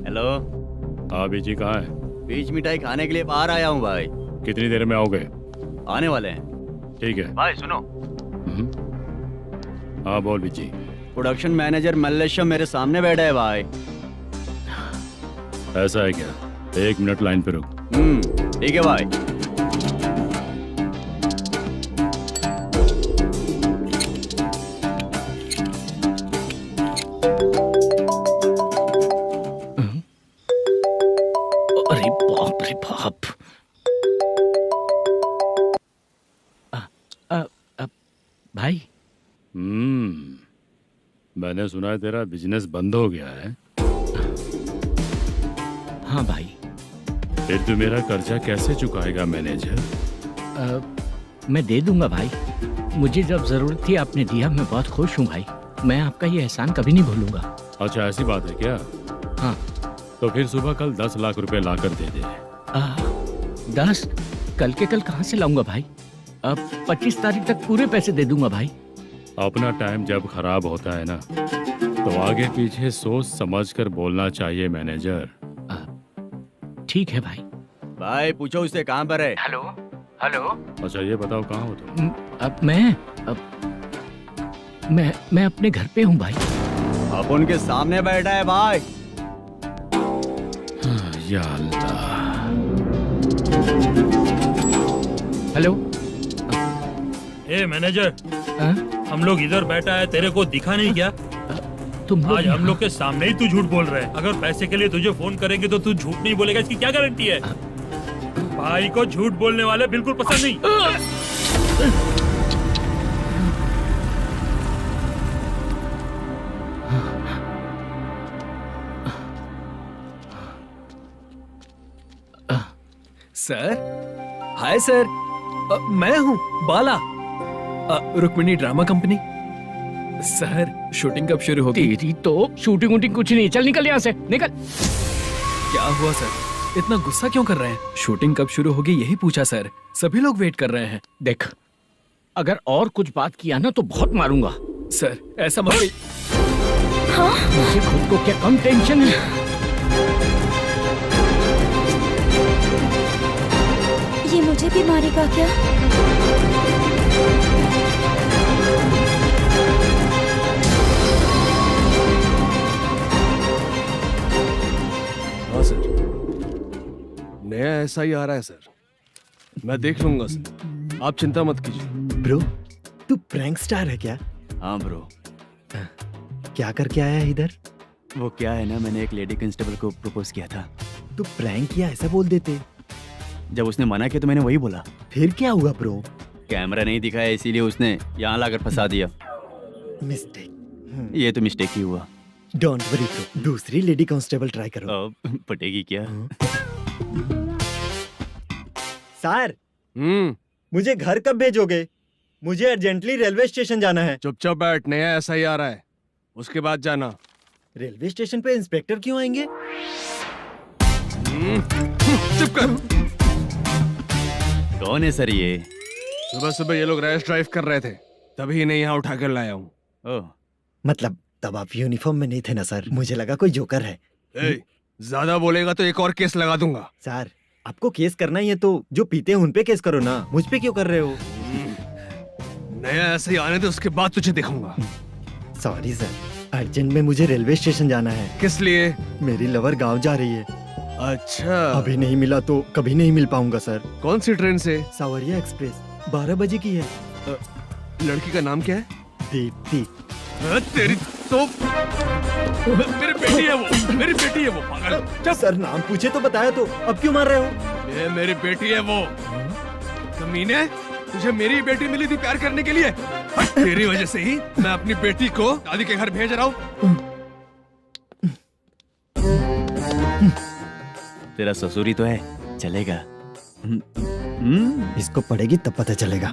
हेलो। हाँ बीजी कहाँ है? बीच मिठाई खाने के लिए बाहर आया हूँ भाई। कितनी देर में आओगे? आने वाले हैं। ठीक है। भाई सुनो। हाँ बोल बीजी। प्रोडक्शन मैनेजर मल्लेश्वरम मेरे सामने बैठा है भाई। ऐसा है क्या? 1 मिनट लाइन पे रुक। ठीक है भाई। अरे बाप रे बाप। भाई मैंने सुना है तेरा बिजनेस बंद हो गया है। हाँ भाई। फिर तू मेरा कर्जा कैसे चुकाएगा मैनेजर? मैं दे दूंगा भाई। मुझे जब जरूरत थी आपने दिया, मैं बहुत खुश हूँ भाई। मैं आपका ये एहसान कभी नहीं भूलूंगा। अच्छा ऐसी बात है क्या? हाँ। तो फिर सुबह कल 10 लाख रुपए लाकर दे दे। 10? कल के कल कहाँ से लाऊंगा भाई? अब 25 तारीख तक पूरे पैसे दे दूंगा भाई। अपना टाइम जब खराब होता है ना, तो आगे पीछे सोच समझ कर बोलना चाहिए मैनेजर। ठीक है भाई। भाई पूछो उससे कहाँ पर है। Hello hello. अच्छा ये बताओ कहाँ हो तुम? अब मैं अपने घर पे हूँ भाई। अब उनके सामने बैठा है भाई। या अल्लाह। हेलो। ए मैनेजर, हाँ? हम लोग इधर बैठा है, तेरे को दिखा नहीं क्या? तुम आज हम लोग के सामने ही तू झूठ बोल रहा है। अगर पैसे के लिए तुझे फोन करेंगे तो तू झूठ नहीं बोलेगा, इसकी क्या गारंटी है? भाई को झूठ बोलने वाले बिल्कुल पसंद नहीं। सर, हाय सर, मैं हूँ Bala, Rukmini drama company. Sir shooting कब शुरू होगी? तेरी तो शूटिंग वूटिंग कुछ नहीं। चल निकल यहाँ से, निकल। क्या हुआ सर, इतना गुस्सा क्यों कर रहे हैं? शूटिंग कब शुरू होगी यही पूछा सर, सभी लोग वेट कर रहे हैं। देख, अगर और कुछ बात किया ना तो बहुत मारूंगा। सर ऐसा मत। मुझे खुद को क्या कम टेंशन है। ये मुझे भी मारेगा क्या? हाँ सर, नया ऐसा ही आ रहा है सर, मैं देख लूंगा सर, आप चिंता मत कीजिए। ब्रो, तू प्रैंक स्टार है क्या? हाँ ब्रो। क्या करके आया है इधर? वो क्या है ना, मैंने एक लेडी कांस्टेबल को प्रपोज किया था। तू प्रैंक किया ऐसा बोल देते। जब उसने मना किया तो मैंने वही बोला। फिर क्या हुआ ब्रो? कैमरा नहीं दिखाया इसीलिए उसने यहाँ लाकर फंसा दिया। मिस्टेक। ये तो मिस्टेक ही हुआ। डोंट वरी ब्रो, दूसरी लेडी कांस्टेबल ट्राई करो। पटेगी क्या? सर, मुझे घर कब भेजोगे? मुझे अर्जेंटली रेलवे स्टेशन जाना है। चुपचाप बैठ, नया ऐसा ही आ रहा है, उसके बाद जाना। रेलवे स्टेशन पे इंस्पेक्टर क्यों आएंगे? चुप कर। कौन है सर ये? सुबह सुबह ये लोग रैश ड्राइव कर रहे थे, तभी इन्हें यहाँ उठा कर लाया हूँ। मतलब तब आप यूनिफॉर्म में नहीं थे ना सर, मुझे लगा कोई जोकर है। ज्यादा बोलेगा तो एक और केस लगा दूंगा। सर, आपको केस करना ही है तो जो पीते हैं उन पे केस करो ना, मुझ पे क्यों कर रहे हो? नया ऐसे ही आने दे, उसके बाद तुझे दिखाऊंगा। सॉरी सर, अर्जेंट में मुझे रेलवे स्टेशन जाना है। किस लिए? मेरी लवर गांव जा रही है। अच्छा, अभी नहीं मिला तो कभी नहीं मिल पाऊंगा सर। कौन सी ट्रेन से? सावरिया एक्सप्रेस, 12 बजे की है। लड़की का नाम क्या है? दीप्ति। तेरी तो मेरी बेटी है वो, मेरी बेटी है वो, पागल। सर नाम पूछे तो बताया तो, अब क्यों मार रहे हो? ये मेरी बेटी है वो। कमीने, तुझे मेरी बेटी मिली थी प्यार करने के लिए, तेरी वजह से ही मैं अपनी बेटी को दादी के घर भेज रहा हूँ। तेरा ससुरी तो है, चलेगा। इसको पड़ेगी तब पता चलेगा।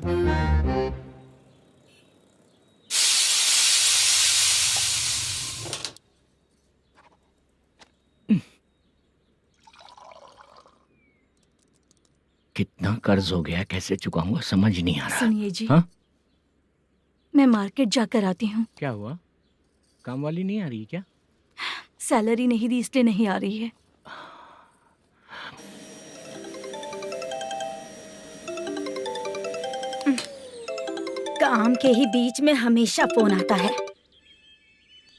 कितना कर्ज हो गया, कैसे चुकाऊंगा समझ नहीं आ रहा। सुनिए जी, हाँ? मैं मार्केट जाकर आती हूँ। क्या हुआ, काम वाली नहीं आ रही क्या? सैलरी नहीं दी इसलिए नहीं आ रही है। काम के ही बीच में हमेशा फोन आता है।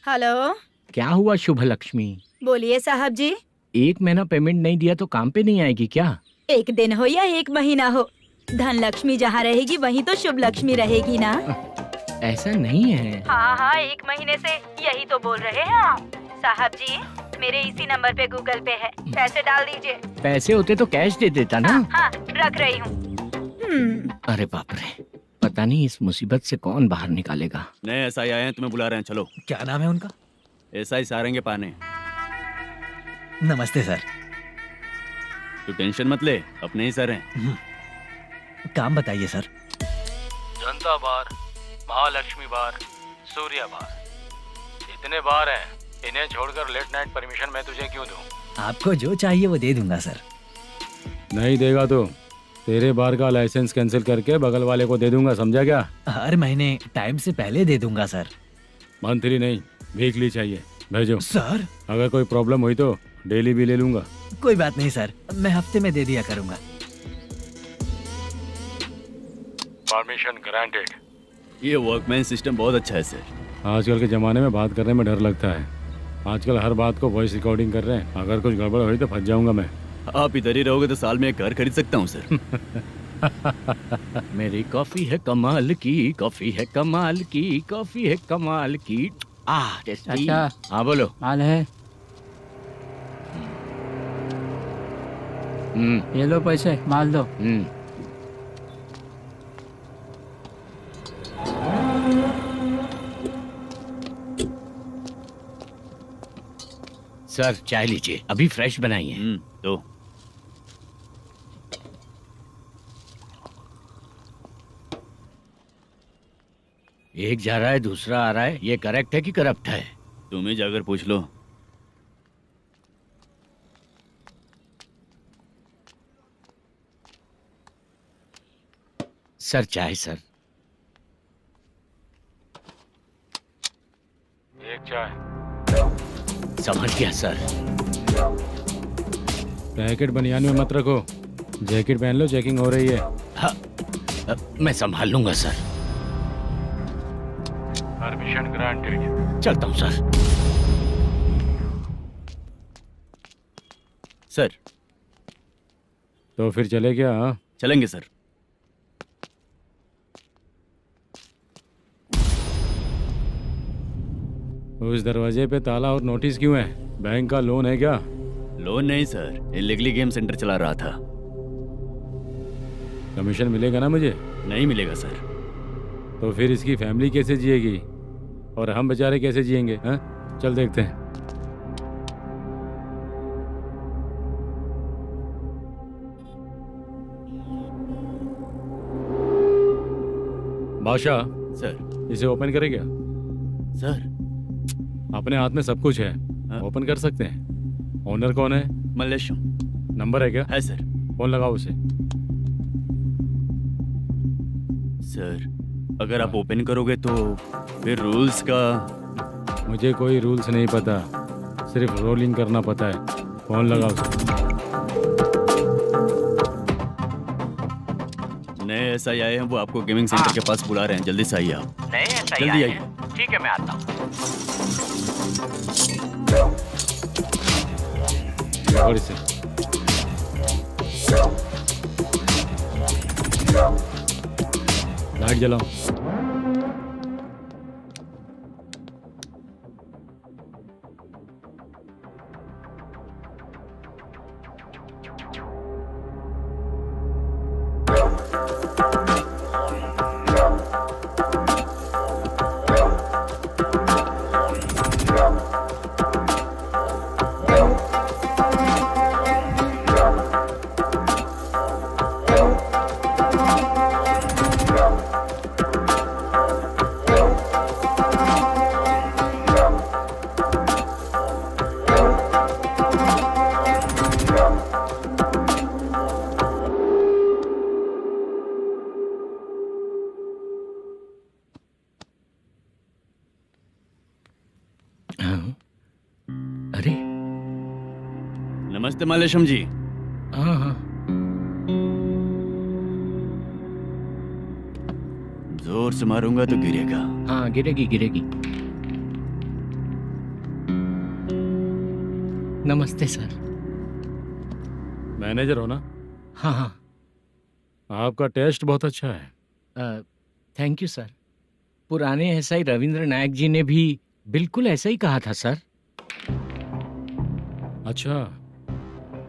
हेलो, क्या हुआ शुभ लक्ष्मी? बोलिए साहब जी। 1 महीना पेमेंट नहीं दिया तो काम पे नहीं आएगी क्या? 1 दिन हो या 1 महीना हो, धन लक्ष्मी जहाँ रहेगी वहीं तो शुभ लक्ष्मी रहेगी ना। ऐसा नहीं है। हाँ हाँ, 1 महीने से यही तो बोल रहे हैं आप। साहब जी, मेरे इसी नंबर पे गूगल पे है, पैसे डाल दीजिए। पैसे होते तो कैश दे देता ना। हाँ, रख रही हूँ। अरे बाप रे, पता नहीं इस मुसीबत से कौन बाहर निकालेगा। नए एसआई आए हैं, तुम्हें बुला रहे हैं, चलो। क्या नाम है उनका? एसआई सारंगे पाने। नमस्ते सर। तू टेंशन मत ले, अपने ही सर हैं। काम बताइए सर। जनता बार, महालक्ष्मी बार, सूर्या बार, इतने बार हैं। इन्हें छोड़कर लेट नाइट परमिशन मैं तुझे क्यों दूं? आपको जो चाहिए वो दे दूंगा सर। नहीं देगा तो तेरे बार का लाइसेंस कैंसिल करके बगल वाले को दे दूंगा, समझा क्या? हर महीने टाइम से पहले दे दूंगा सर। मंथली नहीं, वीकली चाहिए, भेजो। सर अगर कोई प्रॉब्लम हुई तो डेली भी ले लूंगा। कोई बात नहीं सर, मैं हफ्ते में दे दिया करूंगा। Permission granted. ये वर्कमैन सिस्टम बहुत अच्छा है सर। आजकल के जमाने में बात करने में डर लगता है। आजकल हर बात को वॉइस रिकॉर्डिंग कर रहे हैं। अगर कुछ गड़बड़ हुई तो फंस जाऊंगा मैं। आप इधर ही रहोगे तो साल में 1 घर खरीद सकता हूँ सर। मेरी कॉफी है कमाल की, कॉफी है कमाल की, कॉफी है कमाल की। टेस्टी। अच्छा। हाँ बोलो। माल है, ये लो पैसे, माल दो। सर चाय लीजिए, अभी फ्रेश बनाई है। तो एक जा रहा है दूसरा आ रहा है, ये करेक्ट है कि करप्ट है? तुम ही जाकर पूछ लो। सर चाय सर। एक चाय। समझ गया सर। पैकेट बनियान में मत रखो, जैकेट पहन लो, चेकिंग हो रही है। हाँ, मैं संभाल लूंगा सर। Permission granted. चलता हूँ सर। सर तो फिर चले क्या? हाँ? चलेंगे सर। उस दरवाजे पे ताला और नोटिस क्यों है? बैंक का लोन है क्या? लोन नहीं सर, इलीगली गेम सेंटर चला रहा था। कमीशन मिलेगा ना मुझे? नहीं मिलेगा सर। तो फिर इसकी फैमिली कैसे जिएगी और हम बेचारे कैसे जिएंगे? हाँ, चल देखते हैं। बादशाह सर। इसे ओपन करे क्या? सर अपने हाथ में सब कुछ है, हाँ? ओपन कर सकते हैं। ओनर कौन है? मल्लेशम। नंबर है क्या? है सर। फोन लगाओ उसे। सर अगर आप ओपन करोगे तो फिर रूल्स का। मुझे कोई रूल्स नहीं पता, सिर्फ रोलिंग करना पता है। फोन लगाओ उसे। नए एसआई आए हैं, वो आपको गेमिंग सेंटर के पास बुला रहे हैं, जल्दी से आइए आप। नए एसआई जल्दी आए आइए। हैं। ठीक है मैं आता हूँ। पकड़ इसे। लाइट जलाओ। अरे नमस्ते मल्लेशम जी। हाँ हाँ। जोर से मारूंगा तो गिरेगा। हाँ गिरेगी गिरेगी। नमस्ते सर। मैनेजर हो ना? हाँ हाँ। आपका टेस्ट बहुत अच्छा है। Thank you sir. पुराने एसआई रविंद्र नायक जी ने भी बिल्कुल ऐसा ही कहा था सर। अच्छा,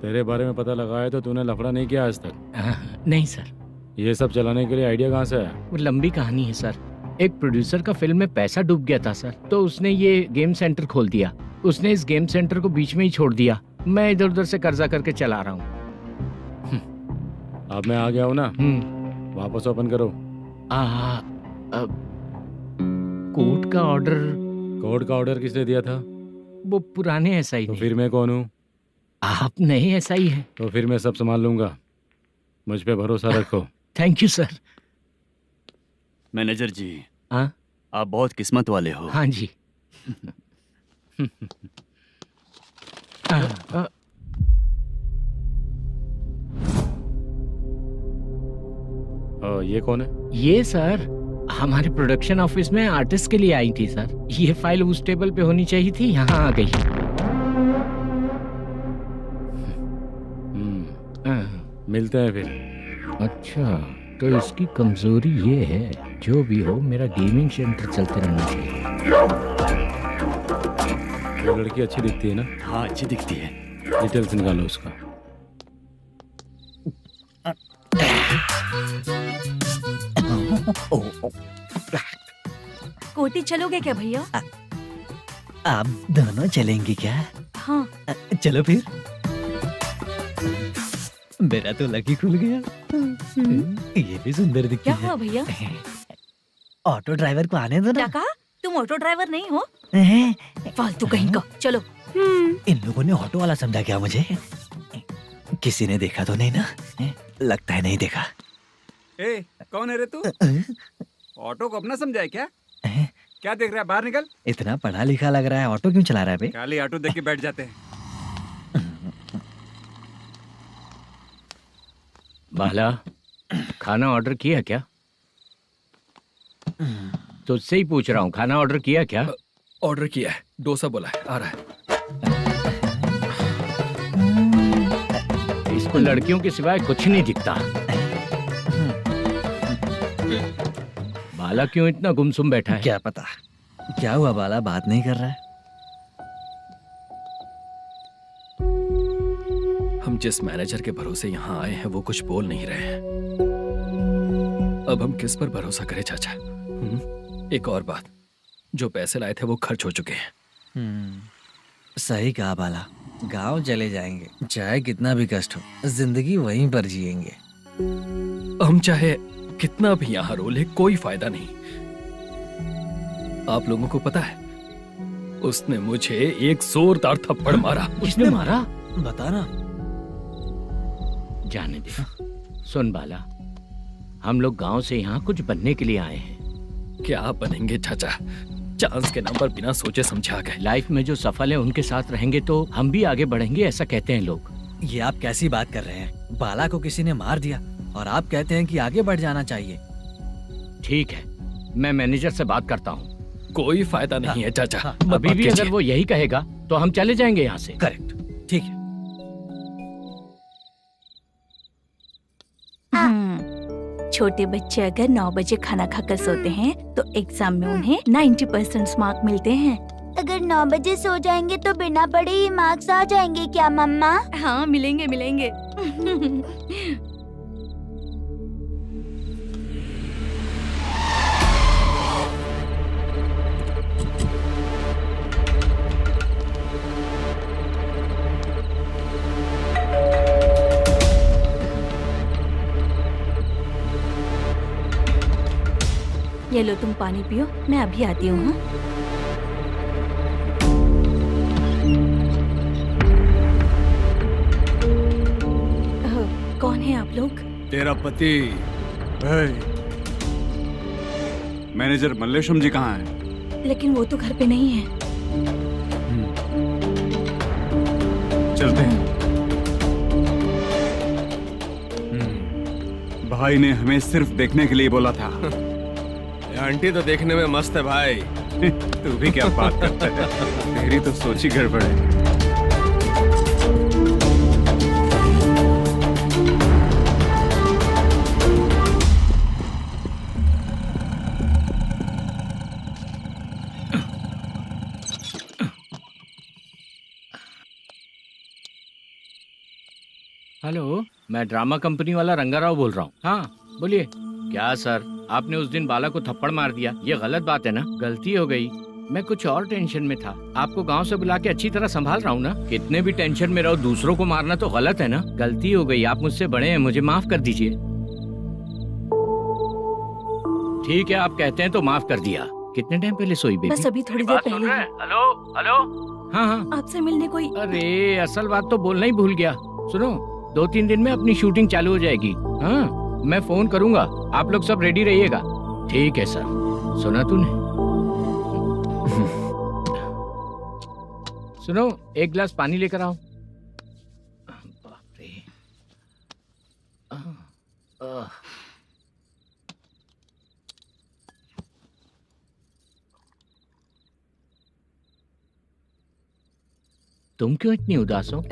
तेरे बारे में पता लगा है तो तूने लफड़ा नहीं किया आज तक? नहीं सर। ये सब चलाने के लिए आइडिया कहाँ से आया? वो लंबी कहानी है सर। एक प्रोड्यूसर का फिल्म में पैसा डूब गया था सर, तो उसने ये गेम सेंटर खोल दिया। उसने इस गेम सेंटर को बीच में ही छोड़ दिया। मैं इधर उधर से कर्जा करके चला रहा हूँ। अब मैं आ गया हूँ ना, वापस ओपन करो। कोर्ट का ऑर्डर। कोर्ट का ऑर्डर किसने दिया था? वो पुराने एसआई तो ने। फिर मैं कौन हूँ? आप नए एसआई हैं। तो फिर मैं सब संभाल लूंगा, मुझ पे भरोसा रखो। Thank you sir. मैनेजर जी, हाँ आप बहुत किस्मत वाले हो। हाँ जी। ये कौन है? ये सर हमारे प्रोडक्शन ऑफिस में आर्टिस्ट के लिए आई थी सर। ये फाइल उस टेबल पे होनी चाहिए थी, यहाँ आ गई। मिलते हैं फिर। अच्छा, तो इसकी कमजोरी ये है, जो भी हो मेरा गेमिंग सेंटर चलते रहना चाहिए। वो लड़की अच्छी दिखती है ना? हाँ, अच्छी दिखती है। डिटेल्स निकालो उसका। कोटी चलोगे क्या भैया? आप दोनों चलेंगे क्या? हाँ। चलो फिर। मेरा तो लकी खुल गया। ये भी सुंदर दिखती क्या है। हुआ भैया? ऑटो ड्राइवर को आने दो क्या ना। कहा? तुम ऑटो ड्राइवर नहीं हो? हैं? फालतू कहीं का। चलो। इन लोगों ने ऑटो वाला समझा क्या मुझे? किसी ने देखा तो नहीं ना? लगता है नहीं देखा। ए, कौन है रे तू? ऑटो को अपना समझा है क्या? क्या देख रहा है? बाहर निकल। इतना पढ़ा लिखा लग रहा है, ऑटो क्यों चला रहा है बे? खाली ऑटो देख के बैठ जाते हैं। बाला, खाना ऑर्डर किया क्या? तुझसे ही पूछ रहा हूँ, खाना ऑर्डर किया क्या? ऑर्डर किया है, डोसा बोला है, आ रहा है। इसको लड़कियों के सिवाय कुछ नहीं दिखता। बाला क्यों इतना गुमसुम बैठा है? क्या पता क्या हुआ, बाला बात नहीं कर रहा है। हम जिस मैनेजर के भरोसे यहाँ आए हैं वो कुछ बोल नहीं रहे हैं। अब हम किस पर भरोसा करें चाचा? एक और बात, जो पैसे लाए थे वो खर्च हो चुके हैं। सही कहा बाला, गांव चले जाएंगे, चाहे कितना भी कष्ट हो, जिंदगी वहीं पर जिएंगे। हम चाहे कितना भी यहाँ रो ले, कोई फायदा नहीं। आप लोगों को पता है, उसने मुझे एक जोरदार थप्पड़ मारा। उसने मारा? बता ना। जाने दे। सुन बाला, हम लोग गांव से यहाँ कुछ बनने के लिए आए हैं। क्या बनेंगे चाचा? चांस के नाम पर बिना सोचे समझे आ गए। लाइफ में जो सफल है उनके साथ रहेंगे तो हम भी आगे बढ़ेंगे, ऐसा कहते हैं लोग। ये आप कैसी बात कर रहे हैं? बाला को किसी ने मार दिया और आप कहते हैं कि आगे बढ़ जाना चाहिए। ठीक है, मैं मैनेजर से बात करता हूँ। कोई फायदा नहीं है चाचा। अभी भी अगर वो यही कहेगा तो हम चले जाएंगे यहाँ से। करेक्ट, ठीक है। छोटे बच्चे अगर 9 बजे खाना खाकर सोते हैं तो एग्जाम में उन्हें 90% मार्क मिलते हैं। अगर 9 बजे सो जाएंगे तो बिना पढ़े ही मार्क्स आ जाएंगे क्या मम्मा? हाँ, मिलेंगे मिलेंगे। ये लो, तुम पानी पियो, मैं अभी आती हूँ। हाँ? कौन है आप लोग? तेरा पति। मैनेजर मल्लेशम जी कहाँ हैं? लेकिन वो तो घर पे नहीं है। चलते हैं। भाई ने हमें सिर्फ देखने के लिए बोला था। आंटी तो देखने में मस्त है भाई। तू भी क्या बात करता है? तेरी तो सोच ही गड़बड़ है। हेलो, मैं ड्रामा कंपनी वाला रंगाराव बोल रहा हूँ। हाँ बोलिए। क्या सर, आपने उस दिन बाला को थप्पड़ मार दिया, ये गलत बात है ना? गलती हो गई, मैं कुछ और टेंशन में था। आपको गांव से बुला के अच्छी तरह संभाल रहा हूँ ना। कितने भी टेंशन में रहो, दूसरों को मारना तो गलत है ना। गलती हो गई, आप मुझसे बड़े हैं, मुझे माफ कर दीजिए। ठीक है, आप कहते हैं तो माफ कर दिया। कितने टाइम पहले सोई बेबी? बस अभी थोड़ी देर पहले। Hello hello. हाँ हाँ, आपसे मिलने कोई। अरे असल बात तो बोलना ही भूल गया। सुनो, 2-3 दिन में अपनी शूटिंग चालू हो जाएगी। हाँ, मैं फोन करूंगा, आप लोग सब रेडी रहिएगा। ठीक है सर। सुना तूने? सुनो, एक गिलास पानी लेकर आओ। बाप रे। तुम क्यों इतनी उदास हो?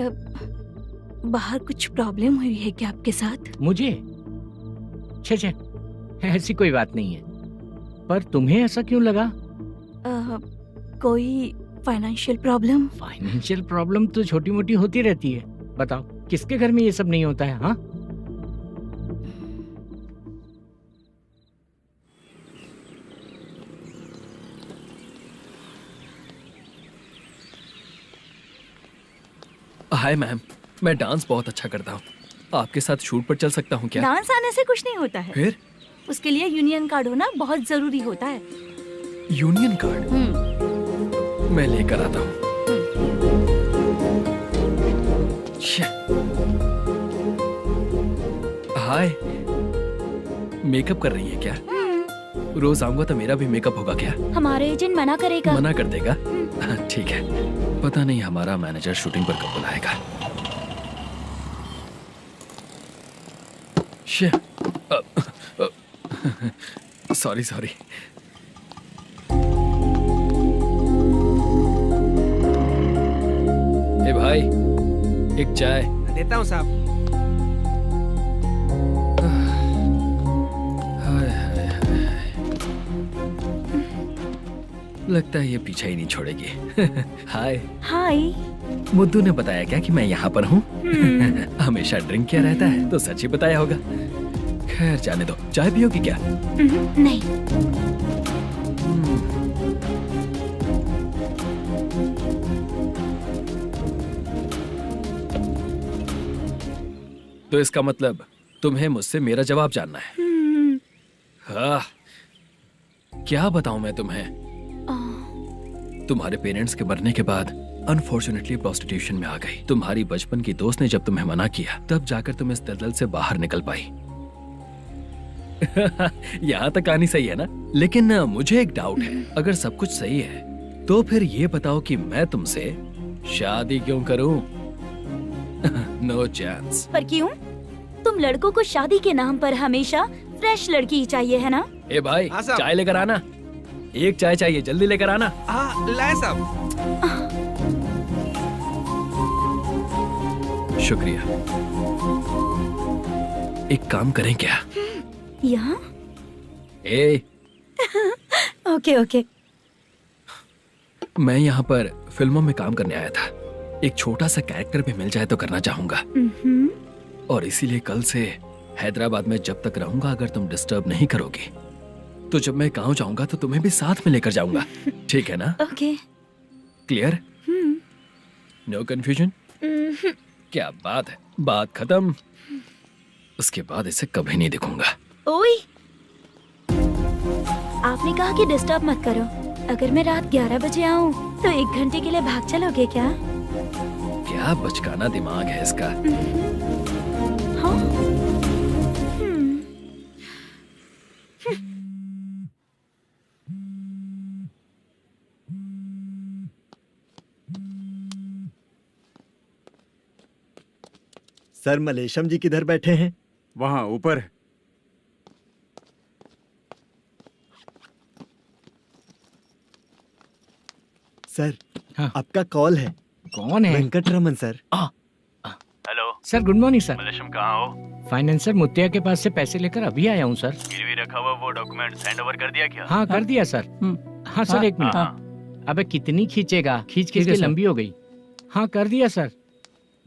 बाहर कुछ प्रॉब्लम हुई है क्या आपके साथ? मुझे? छे, ऐसी कोई बात नहीं है। पर तुम्हें ऐसा क्यों लगा? कोई फाइनेंशियल प्रॉब्लम? फाइनेंशियल प्रॉब्लम तो छोटी मोटी होती रहती है। बताओ, किसके घर में ये सब नहीं होता है? हाँ, हाय मैम, मैं डांस बहुत अच्छा करता हूँ। आपके साथ शूट पर चल सकता हूँ क्या? डांस आने से कुछ नहीं होता है। फिर? उसके लिए यूनियन कार्ड होना बहुत जरूरी होता है। Union card? मैं लेकर आता हूँ। हाय, मेकअप कर रही है क्या? रोज आऊंगा तो मेरा भी मेकअप होगा क्या? हमारे एजेंट मना करेगा। मना कर देगा? ठीक है, पता नहीं हमारा मैनेजर शूटिंग पर कब बुलाएगा। सॉरी। ए भाई, एक चाय। देता हूँ साहब। लगता है ये पीछा ही नहीं छोड़ेगी। हाय। हाय। मुद्दू ने बताया क्या कि मैं यहाँ पर हूँ? हमेशा ड्रिंक किया रहता है तो सच ही बताया होगा। खैर जाने दो, चाय पियोगी क्या? नहीं। तो इसका मतलब तुम्हें मुझसे मेरा जवाब जानना है? हाँ, क्या बताऊं मैं तुम्हें? तुम्हारे पेरेंट्स के मरने के बाद अनफॉर्चुनेटली प्रोस्टिट्यूशन में आ गई। तुम्हारी बचपन की दोस्त ने जब तुम्हें मना किया, तब जाकर तुम इस दलदल से बाहर निकल पाई। यहाँ तक कहानी सही है ना? लेकिन मुझे एक डाउट है। अगर सब कुछ सही है तो फिर ये बताओ कि मैं तुमसे शादी क्यों करूं? No chance. पर क्यों? तुम लड़कों को शादी के नाम पर हमेशा फ्रेश लड़की ही चाहिए, है ना? ए भाई, चाय लेकर आना। एक चाय चाहिए, जल्दी लेकर आना। हाँ, लाए साहब। शुक्रिया। एक काम करें क्या? यहाँ? ए, ओके। मैं यहाँ पर फिल्मों में काम करने आया था। एक छोटा सा कैरेक्टर भी मिल जाए तो करना चाहूंगा। और इसीलिए कल से हैदराबाद में जब तक रहूंगा, अगर तुम डिस्टर्ब नहीं करोगी तो जब मैं गांव जाऊंगा तो तुम्हें भी साथ में लेकर जाऊंगा। ठीक है ना? ओके। क्लियर? No confusion? क्या बात है, बात खत्म। उसके बाद इसे कभी नहीं दिखूंगा। ओए, आपने कहा कि डिस्टर्ब मत करो। अगर मैं रात 11 बजे आऊँ तो 1 घंटे के लिए भाग चलोगे क्या? क्या बचकाना दिमाग है इसका। हाँ? सर, मलेशम जी किधर बैठे हैं? वहाँ ऊपर। सर, हाँ। आपका कॉल है। कौन है? Venkataraman sir. Hello sir, good morning sir. Malesham, कहाँ हो? फाइनेंसर मुत्तिया के पास से पैसे लेकर अभी आया हूँ सर। गिरवी रखा हुआ वो डॉक्यूमेंट हैंड ओवर कर दिया क्या? हाँ, कर दिया सर। हाँ सर, 1 मिनट। अबे कितनी खींचेगा? खींच के लंबी हो गई। हाँ, कर दिया सर।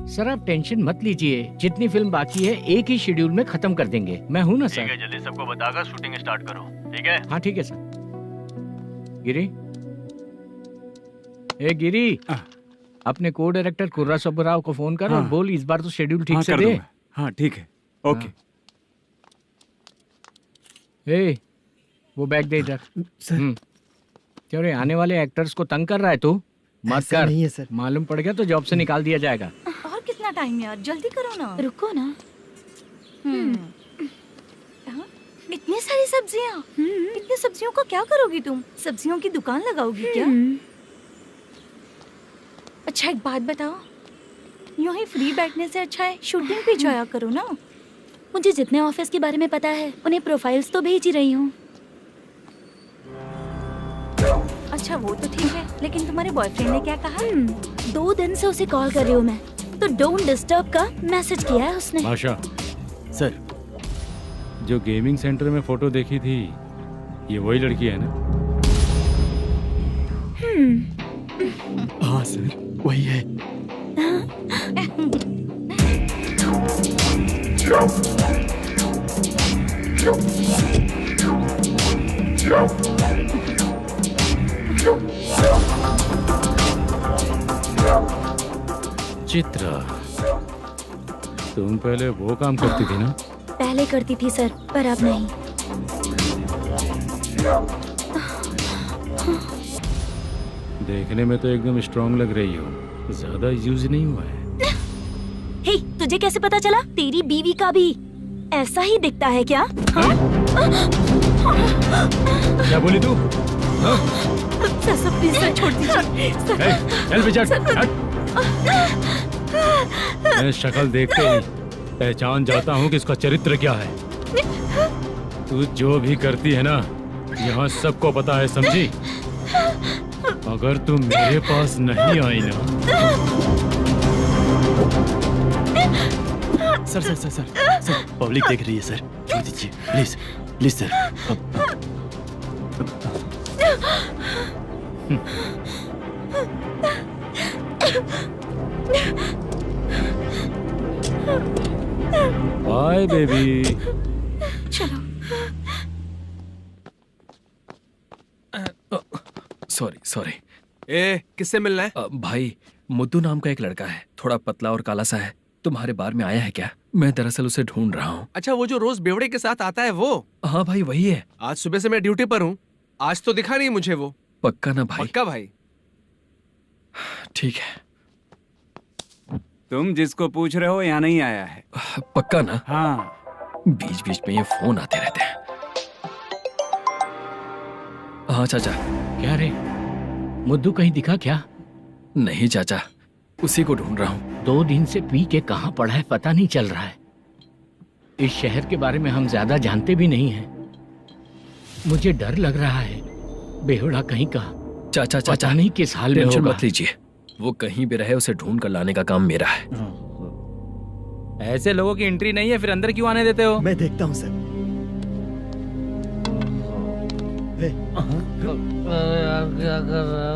सर आप टेंशन मत लीजिए, जितनी फिल्म बाकी है एक ही शेड्यूल में खत्म कर देंगे। मैं हूँ ना सर। ठीक है, जल्दी सबको बताकर शूटिंग स्टार्ट करो, ठीक है? हाँ ठीक है सर। गिरी, ए गिरी, अपने को डायरेक्टर कुर्रा सुब्बराव को फोन कर और बोल इस बार तो शेड्यूल ठीक से दे। हाँ ठीक है, ओके। ए, वो बैग दे इधर। क्यों रे, आने वाले एक्टर्स को तंग कर रहा है तू? मत कर। नहीं है सर। मालूम पड़ गया तो जॉब से निकाल दिया जाएगा। और कितना टाइम यार, जल्दी करो ना। रुको ना। हाँ? इतनी सारी सब्जियाँ, इतनी सब्जियों का क्या करोगी तुम? सब्जियों की दुकान लगाओगी क्या? अच्छा एक बात बताओ, यूं ही फ्री बैठने से अच्छा है शूटिंग पे जाया करो ना। मुझे जितने ऑफिस के बारे में पता है उन्हें प्रोफाइल्स तो भेज ही रही हूँ। अच्छा वो तो ठीक है, लेकिन तुम्हारे बॉयफ्रेंड ने क्या कहा? 2 दिन से उसे कॉल कर रही हूँ मैं, तो डोंट डिस्टर्ब का मैसेज किया है उसने। आशा, सर, जो गेमिंग सेंटर में फोटो देखी थी, ये वही लड़की है ना? हाँ सर, वही है। चित्रा, तुम पहले वो काम करती थी ना? पहले करती थी सर, पर अब नहीं। देखने में तो एकदम स्ट्रांग लग रही हो, ज्यादा यूज नहीं हुआ है। हे, तुझे कैसे पता चला? तेरी बीवी का भी ऐसा ही दिखता है क्या? हाँ? क्या बोली तू? सर प्लीज सर, छोड़ दीजिए। चल बेटा, मैं शक्ल देखते ही पहचान जाता हूँ कि इसका चरित्र क्या है। तू जो भी करती है ना, यहाँ सबको पता है, समझी? अगर तू मेरे पास नहीं आई ना। सर, पब्लिक देख रही है सर, छोड़ दीजिए please, please sir. Bye baby. चलो। सॉरी। ए, किससे मिलना है? भाई, मुद्दू नाम का एक लड़का है, थोड़ा पतला और काला सा है। तुम्हारे बार में आया है क्या? मैं दरअसल उसे ढूंढ रहा हूँ। अच्छा, वो जो रोज बेवड़े के साथ आता है वो? हाँ भाई, वही है। आज सुबह से मैं ड्यूटी पर हूँ, आज तो दिखा नहीं मुझे वो। पक्का ना भाई? पक्का भाई। ठीक है। तुम जिसको पूछ रहे हो यहाँ नहीं आया है? पक्का ना? हाँ। बीच बीच में ये फोन आते रहते हैं। हाँ चाचा। क्या रे, मुद्दू कहीं दिखा क्या? नहीं चाचा, उसी को ढूंढ रहा हूँ। 2 दिन से पी के कहाँ पड़ा है पता नहीं चल रहा है। इस शहर के बारे में हम ज्यादा जानते भी नहीं हैं। मुझे डर लग रहा है, बेहुड़ा कहीं का। चाचा पता नहीं किस हाल में टेंशन होगा। मत लीजिए, वो कहीं भी रहे उसे ढूंढ कर लाने का काम मेरा है। ऐसे लोगों की एंट्री नहीं है, फिर अंदर क्यों आने देते हो? मैं देखता हूँ सर।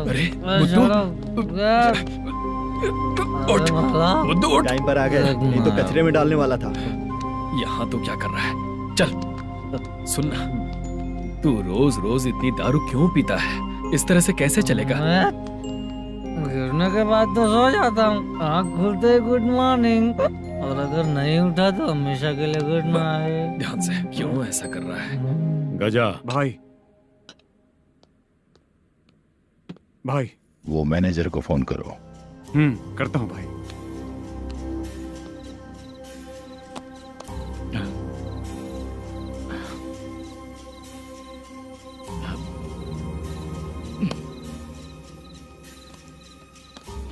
अरे मुद्दू उठ। टाइम पर आ गए, नहीं तो कचरे में डालने वाला था। यहाँ तो क्या कर रहा है? चल सुनना, तू रोज रोज इतनी दारू क्यों पीता है? इस तरह से कैसे चलेगा? गिरने के बाद तो सो जाता हूँ, आँख खुलते ही गुड मॉर्निंग, और अगर नहीं उठा तो हमेशा के लिए गुड नाइट। ध्यान से, क्यों ऐसा कर रहा है? गजा भाई, वो मैनेजर को फोन करो। करता हूँ भाई।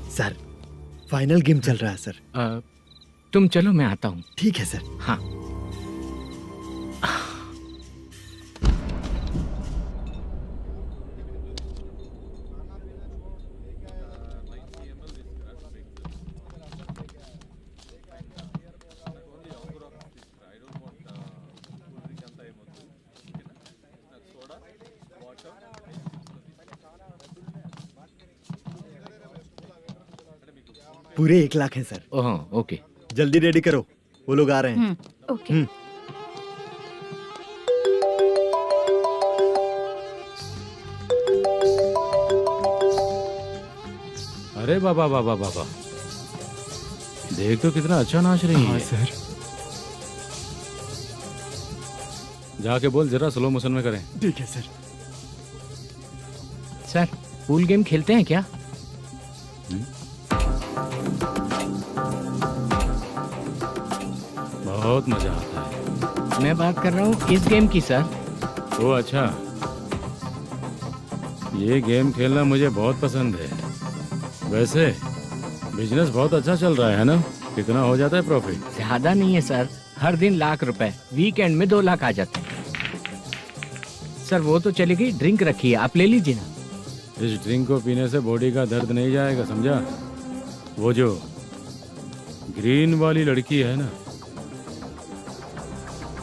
सर, फाइनल गेम चल रहा है सर। तुम चलो, मैं आता हूँ। ठीक है सर। हाँ। पूरे 1 लाख है सर। Oh okay. जल्दी रेडी करो, वो लोग आ रहे हैं। ओके। अरे बाबा बाबा बाबा, देख तो कितना अच्छा नाच रही है। सर। जाके बोल जरा स्लो मोशन में करें। ठीक है सर। सर पूल गेम खेलते हैं क्या? बहुत मजा आता है। मैं बात कर रहा हूँ इस गेम की सर। ओ अच्छा, ये गेम खेलना मुझे बहुत पसंद है। वैसे बिजनेस बहुत अच्छा चल रहा है ना? कितना हो जाता है प्रॉफिट? ज्यादा नहीं है सर, हर दिन लाख रुपए, वीकेंड में 2 लाख आ जाते हैं। सर वो तो चलेगी, ड्रिंक रखी है, आप ले लीजिए ना। इस ड्रिंक को पीने से बॉडी का दर्द नहीं जाएगा, समझा? वो जो ग्रीन वाली लड़की है ना,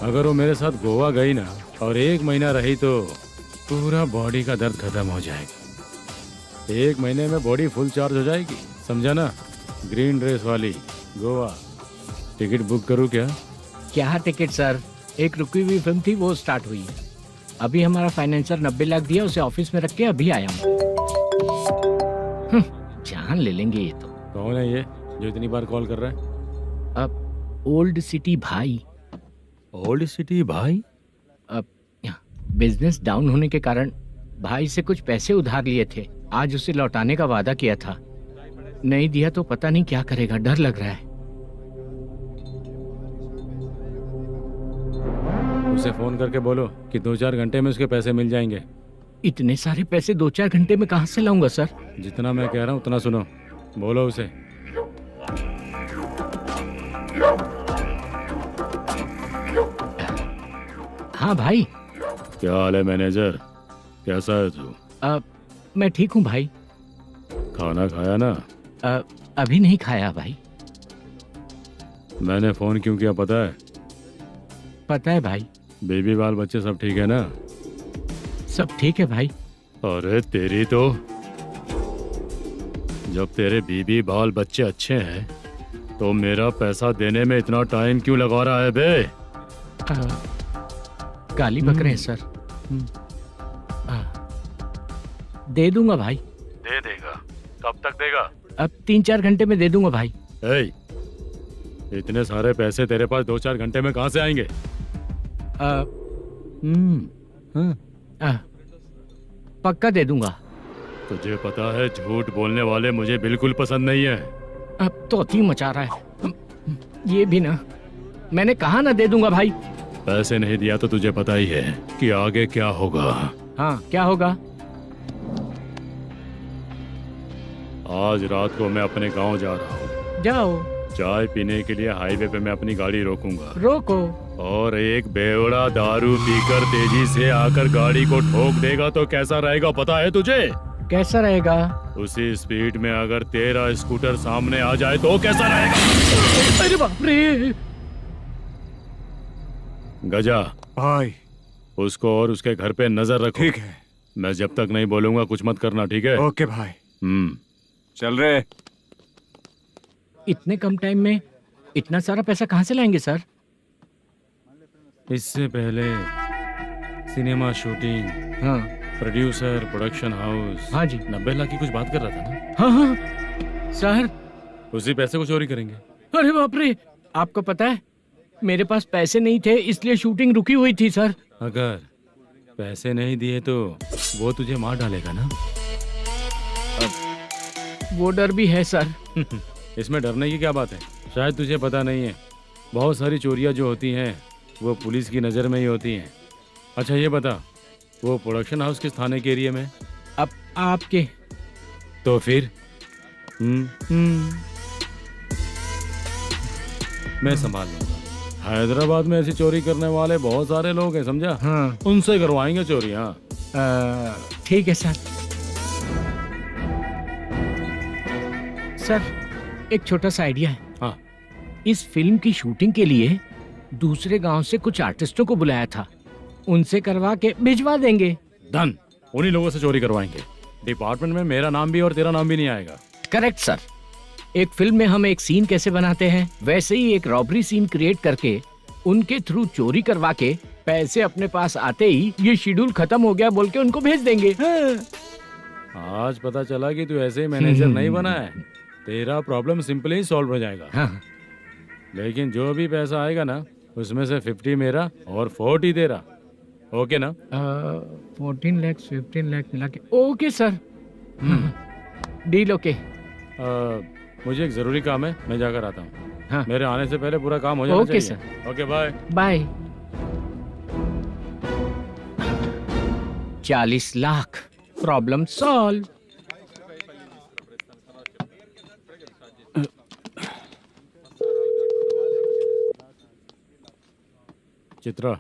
अगर वो मेरे साथ गोवा गई ना और 1 महीना रही तो पूरा बॉडी का दर्द खत्म हो जाएगा। 1 महीने में बॉडी फुल चार्ज हो जाएगी, समझा ना? ग्रीन ड्रेस वाली गोवा। टिकट बुक करूँ क्या? क्या टिकट सर, एक रुकी हुई फिल्म थी वो स्टार्ट हुई है। अभी हमारा फाइनेंसर 90 लाख दिया, उसे ऑफिस में रख के अभी आया हूँ। जान ले लेंगे ये तो। कौन है ये जो इतनी बार कॉल कर रहा है? अब ओल्ड सिटी भाई। ओल्ड सिटी भाई? अब बिजनेस डाउन होने के कारण भाई से कुछ पैसे उधार लिए थे, आज उसे लौटाने का वादा किया था। नहीं दिया तो पता नहीं क्या करेगा, डर लग रहा है। उसे फोन करके बोलो कि 2-4 घंटे में उसके पैसे मिल जाएंगे। इतने सारे पैसे 2-4 घंटे में कहाँ से लाऊंगा सर? जितना मैं कह रहा हूँ उतना सुनो, बोलो उसे। हाँ भाई। क्या हाल है मैनेजर, कैसा है तू? मैं ठीक हूँ भाई। खाना खाया ना? अभी नहीं खाया भाई। मैंने फोन क्यों किया पता है? पता है भाई। बेबी बाल बच्चे सब ठीक है ना? सब ठीक है भाई। अरे तेरी तो, जब तेरे बीबी बाल बच्चे अच्छे हैं तो मेरा पैसा देने में इतना टाइम क्यों लगा रहा है बे? गाली बक रहे हैं सर। दे दूंगा भाई। दे देगा? कब तक देगा? अब 3-4 घंटे में दे दूंगा भाई। इतने सारे पैसे तेरे पास 2-4 घंटे में कहाँ से आएंगे? पक्का दे दूंगा। तुझे पता है झूठ बोलने वाले मुझे बिल्कुल पसंद नहीं है। अब तो थी मचा रहा है ये भी ना। मैंने कहा ना दे दूंगा भाई। पैसे नहीं दिया तो तुझे पता ही है कि आगे क्या होगा। हाँ क्या होगा? आज रात को मैं अपने गांव जा रहा हूँ। जाओ। चाय पीने के लिए हाईवे पे मैं अपनी गाड़ी रोकूंगा। रोको। और एक बेवड़ा दारू पीकर तेजी से आकर गाड़ी को ठोक देगा तो कैसा रहेगा पता है तुझे? कैसा रहेगा? उसी स्पीड में अगर तेरा स्कूटर सामने आ जाए तो कैसा रहेगा? अरे बाप रे। गजा भाई, उसको और उसके घर पे नजर रखो। ठीक है। मैं जब तक नहीं बोलूंगा कुछ मत करना, ठीक है? ओके भाई। चल रहे। इतने कम टाइम में इतना सारा पैसा कहाँ से लाएंगे सर? इससे पहले सिनेमा शूटिंग, हाँ, प्रोड्यूसर, प्रोडक्शन हाउस। हाँ जी। 90 लाख की कुछ बात कर रहा था ना? हाँ हाँ सर। उसी पैसे को चोरी करेंगे। अरे बाप रे, आपको पता है मेरे पास पैसे नहीं थे इसलिए शूटिंग रुकी हुई थी सर। अगर पैसे नहीं दिए तो वो तुझे मार डालेगा ना? वो डर भी है सर। इसमें डरने की क्या बात है? शायद तुझे पता नहीं है, बहुत सारी चोरियां जो होती हैं वो पुलिस की नज़र में ही होती हैं। अच्छा ये बता, वो प्रोडक्शन हाउस किस थाने के एरिया में? अब आपके। तो फिर मैं संभाल लूंगा। हैदराबाद में ऐसी चोरी करने वाले बहुत सारे लोग हैं, समझा? हाँ। उनसे करवाएंगे चोरी। हाँ ठीक है सर। सर एक छोटा सा आइडिया है। हाँ। इस फिल्म की शूटिंग के लिए दूसरे गांव से कुछ आर्टिस्टों को बुलाया था, उनसे करवा के भिजवा देंगे। डन, उन्हीं लोगों से चोरी करवाएंगे। डिपार्टमेंट में मेरा नाम भी और तेरा नाम भी नहीं आएगा। Correct sir. एक फिल्म में हम एक सीन कैसे बनाते हैं, वैसे ही एक रॉबरी सीन क्रिएट करके उनके थ्रू चोरी करवा के पैसे अपने पास आते ही ये शेड्यूल खत्म हो गया बोल के उनको भेज देंगे। आज पता चला कि तू ऐसे ही मैनेजर नहीं बना है। तेरा प्रॉब्लम सिंपली ही सॉल्व हो जाएगा। हाँ। लेकिन जो भी पैसा आएगा ना, उसमें से 50 मेरा और 40 तेरा। ओके ना? 14 लाख 15 लाख मिला के ओके सर। Deal okay. मुझे एक जरूरी काम है, मैं जाकर आता हूँ। हाँ। मेरे आने से पहले पूरा काम हो जाना ओके चाहिए। Sir. Okay bye bye. 40 lakh, problem solve. Chitra,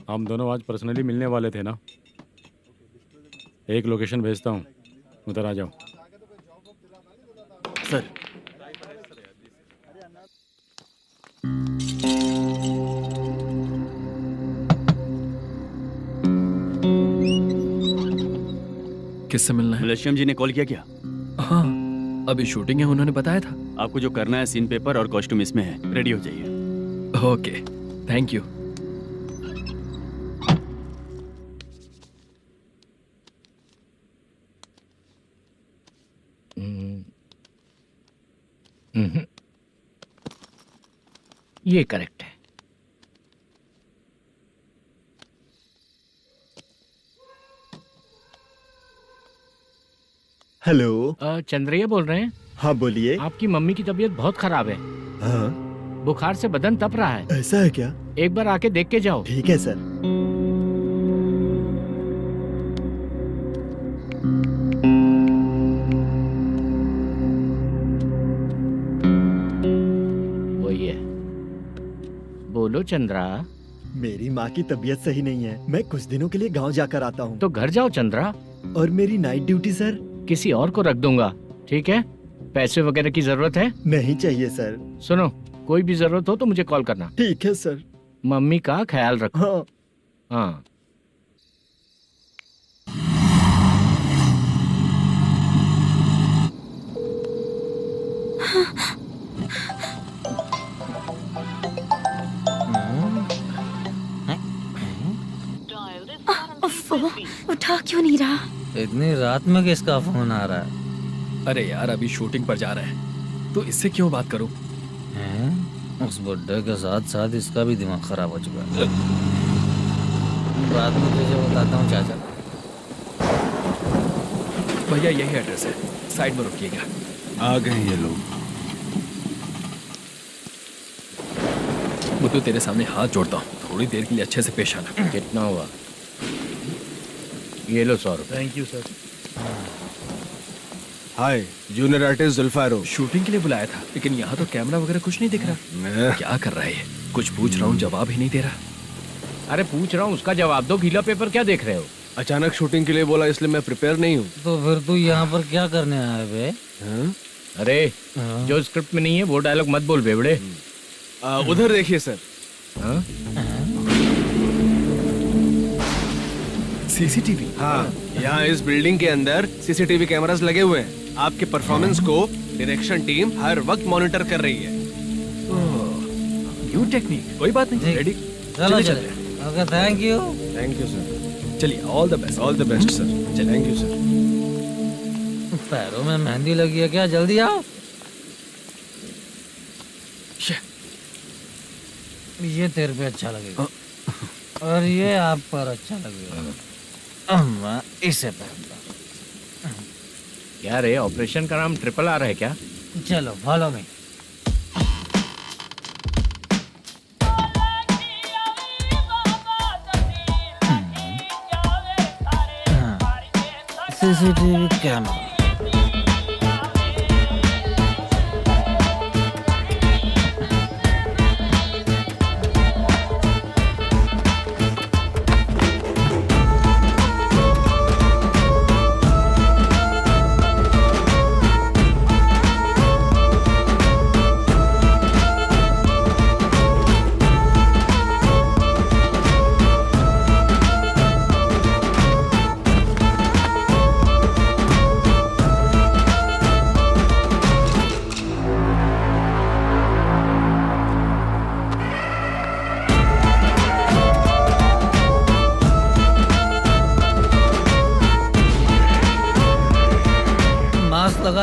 हम दोनों आज पर्सनली मिलने वाले थे ना? एक लोकेशन भेजता हूँ, उधर आ जाओ। सर किससे मिलना है? मलेशियम जी ने कॉल किया क्या? हाँ, अभी शूटिंग है, उन्होंने बताया था। आपको जो करना है, सीन पेपर और कॉस्ट्यूम इसमें है, रेडी हो जाइए। Okay, thank you. ये करेक्ट है। हेलो। चंद्रैया बोल रहे हैं? हाँ बोलिए। आपकी मम्मी की तबीयत बहुत खराब है। हाँ। बुखार से बदन तप रहा है। ऐसा है क्या? एक बार आके देख के जाओ। ठीक है सर। वही है। बोलो चंद्रा। मेरी माँ की तबीयत सही नहीं है, मैं कुछ दिनों के लिए गांव जाकर आता हूँ। तो घर जाओ चंद्रा। और मेरी नाइट ड्यूटी सर? किसी और को रख दूंगा, ठीक है? पैसे वगैरह की जरूरत है? नहीं चाहिए सर। सुनो, कोई भी जरूरत हो तो मुझे कॉल करना। ठीक है सर। मम्मी का ख्याल रखो। हाँ। हाँ। उठा क्यों नहीं रहा? इतनी रात में किसका फोन आ रहा है? अरे यार, अभी शूटिंग पर जा रहे हैं, तो इससे क्यों बात करूं? उस बुड्ढे के साथ साथ इसका भी दिमाग खराब हो चुका है। रात में तुझे बताता हूँ चाचा। भैया यही एड्रेस है, साइड में रुकिएगा। आ गए ये लोग। मुझे तेरे सामने हाथ जोड़ता हूँ, थोड़ी देर के लिए अच्छे से पेश आना। कितना हुआ? ये लो 100 रुपए। Thank you sir. Hi, junior artist जुल्फारो। शूटिंग के लिए बुलाया था, लेकिन यहाँ तो कैमरा वगैरह कुछ नहीं दिख रहा। क्या कर रहा है ये? कुछ पूछ रहा हूँ, जवाब ही नहीं दे रहा। अरे पूछ रहा हूँ, उसका जवाब दो। गीला पेपर क्या देख रहे हो? अचानक शूटिंग के लिए बोला, इसलिए मैं प्रिपेयर नहीं हूँ। तो फिर तू यहाँ पर क्या करने आया बे? अरे जो स्क्रिप्ट में नहीं है वो डायलॉग मत बोल बेवड़े। उधर देखिए सर। सीसीटीवी? हाँ, यहाँ इस बिल्डिंग के अंदर सीसीटीवी कैमरास लगे हुए हैं। आपके परफॉर्मेंस को डायरेक्शन टीम हर वक्त मॉनिटर कर रही है। न्यू टेक्निक, कोई बात नहीं। रेडी? चलो चले। Okay, thank you. Thank you sir. चलिए, all the best. All the best sir. Thank you sir. पैरों में मेहंदी लगी है क्या? जल्दी आओ। ये तेरे पे अच्छा लगेगा और ये आप पर अच्छा लगेगा। मैं इसे पहनता। क्या रे, ऑपरेशन का नाम ट्रिपल आर है क्या? चलो फॉलो मी। CCTV camera.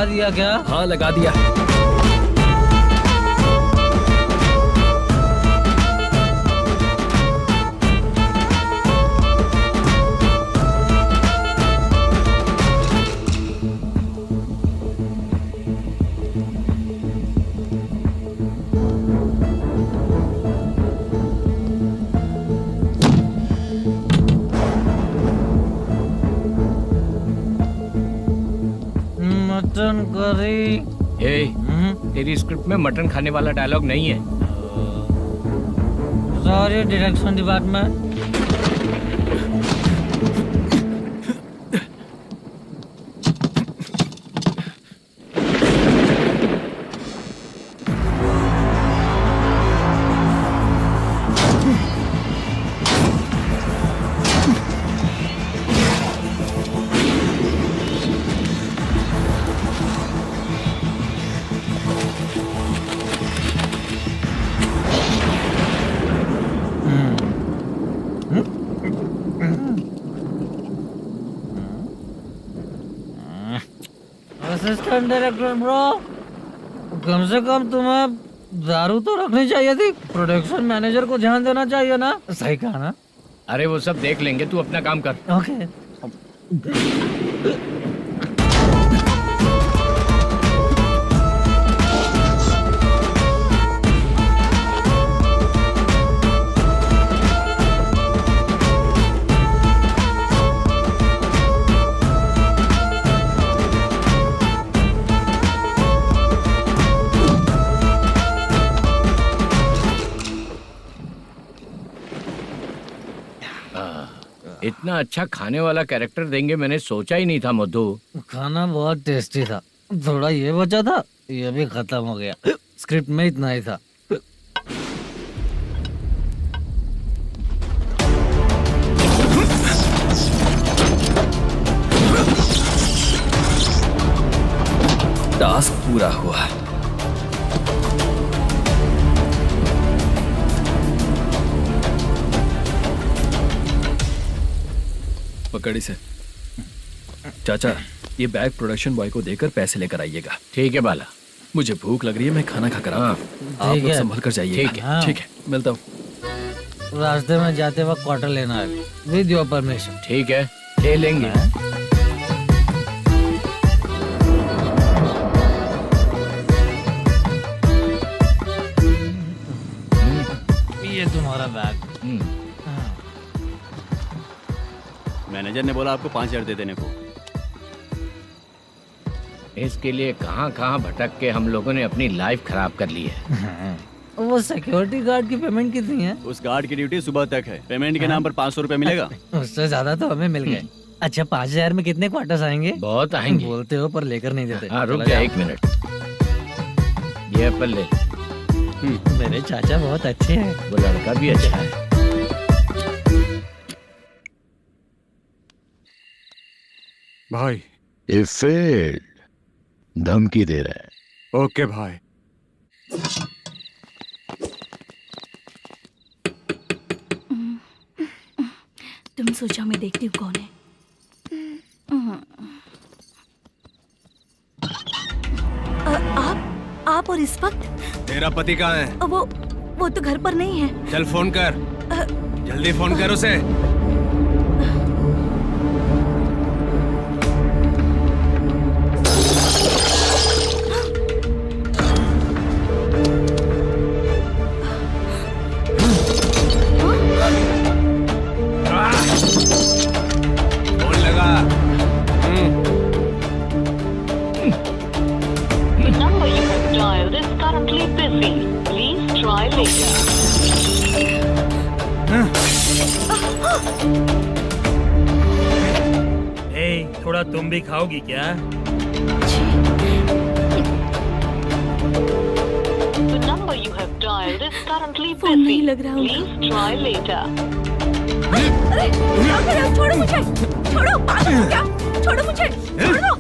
लगा दिया क्या? हाँ लगा दिया। Mutton curry. तेरी स्क्रिप्ट में मटन खाने वाला डायलॉग नहीं है। Sorry direction department. Assistant director bro, कम से कम तुम्हें दारू तो रखनी चाहिए थी। प्रोडक्शन मैनेजर को ध्यान देना चाहिए ना। सही कहा ना? अरे वो सब देख लेंगे, तू अपना काम कर। ओके। इतना अच्छा खाने वाला कैरेक्टर देंगे मैंने सोचा ही नहीं था मधु। खाना बहुत टेस्टी था। थोड़ा ये बचा था, ये भी खत्म हो गया। स्क्रिप्ट में इतना ही था। टास्क पूरा हुआ। पकड़ी से चाचा, ये बैग प्रोडक्शन बॉय को देकर पैसे लेकर आइएगा। ठीक है बाला। मुझे भूख लग रही है, मैं खाना खाकर आता हूँ। आप लोग संभल कर जाइए। ठीक है। ठीक है, मिलता हूँ। रास्ते में जाते वक्त क्वार्टर लेना है, विद योर परमिशन। ठीक है, ले लेंगे। ये तुम्हारा बैग। मैनेजर ने बोला आपको 5,000 दे देने को। इसके लिए कहाँ कहाँ भटक के हम लोगों ने अपनी लाइफ खराब कर ली है। वो सिक्योरिटी गार्ड की पेमेंट कितनी है? उस गार्ड की ड्यूटी सुबह तक है। पेमेंट के नाम पर 500 रुपए मिलेगा। उससे ज्यादा तो हमें मिल गए। अच्छा 5,000 में कितने क्वार्टर्स आएंगे? बहुत आएंगे। बोलते हो पर लेकर नहीं देते। हाँ रुक जा 1 मिनट। ये एप्पल ले। मेरे चाचा बहुत अच्छे हैं। वो लड़का भी अच्छा है। भाई ये फेल्ड धमकी दे रहा है। ओके भाई। तुम सोचा मैं देखती हूँ कौन है। आप और इस वक्त? तेरा पति कहाँ है? वो तो घर पर नहीं है। चल फोन कर। जल्दी फोन कर उसे। फोन लगा। number you have dialed is currently busy. Please try later. थोड़ा तुम भी खाओगी क्या? The number you have dialed is currently phone नहीं busy. लग रहा Please try later. अरे क्या कर रहे हो? छोड़ो मुझे। छोड़ो, पागल हो क्या? छोड़ो मुझे। छोड़ो।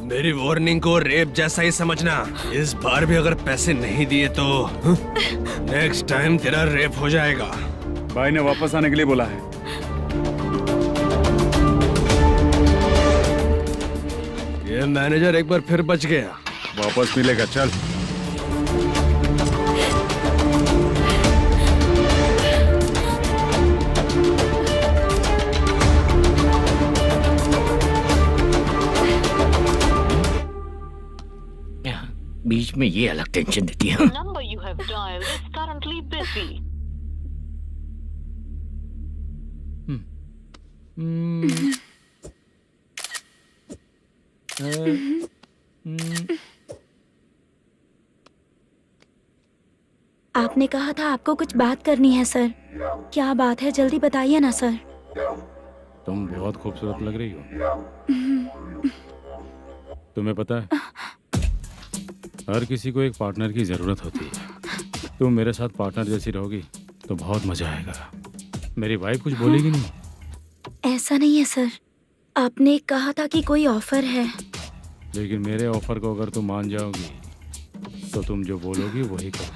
मेरी वार्निंग को रेप जैसा ही समझना। इस बार भी अगर पैसे नहीं दिए तो नेक्स्ट टाइम तेरा रेप हो जाएगा। भाई ने वापस आने के लिए बोला है। ये मैनेजर एक बार फिर बच गया। वापस मिलेगा, चल। बीच में ये अलग टेंशन देती है। Number you have dialled is currently busy. आपने कहा था आपको कुछ बात करनी है सर। क्या बात है, जल्दी बताइए ना सर। तुम बहुत खूबसूरत लग रही हो। तुम्हें पता है, हर किसी को एक पार्टनर की जरूरत होती है। तुम मेरे साथ पार्टनर जैसी रहोगी तो बहुत मजा आएगा। मेरी वाइफ कुछ बोलेगी नहीं? ऐसा नहीं है सर, आपने कहा था कि कोई ऑफर है। लेकिन मेरे ऑफर को अगर तुम मान जाओगी तो तुम जो बोलोगी वही करो।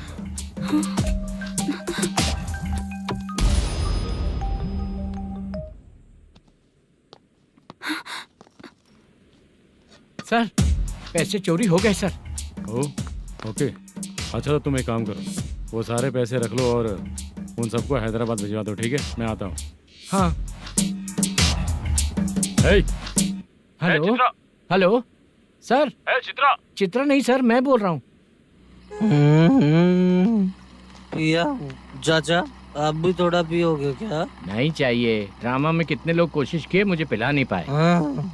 सर, पैसे चोरी हो गए सर। ओके, अच्छा तो तुम एक काम करो, वो सारे पैसे रख लो और उन सबको हैदराबाद भिजवा दो, ठीक है? मैं आता हूँ। हाँ। Hello hello sir. Chitra. Chitra नहीं सर, मैं बोल रहा हूँ। या चाचा, आप भी थोड़ा पियोगे क्या? नहीं चाहिए। ड्रामा में कितने लोग कोशिश किए, मुझे पिला नहीं पाए।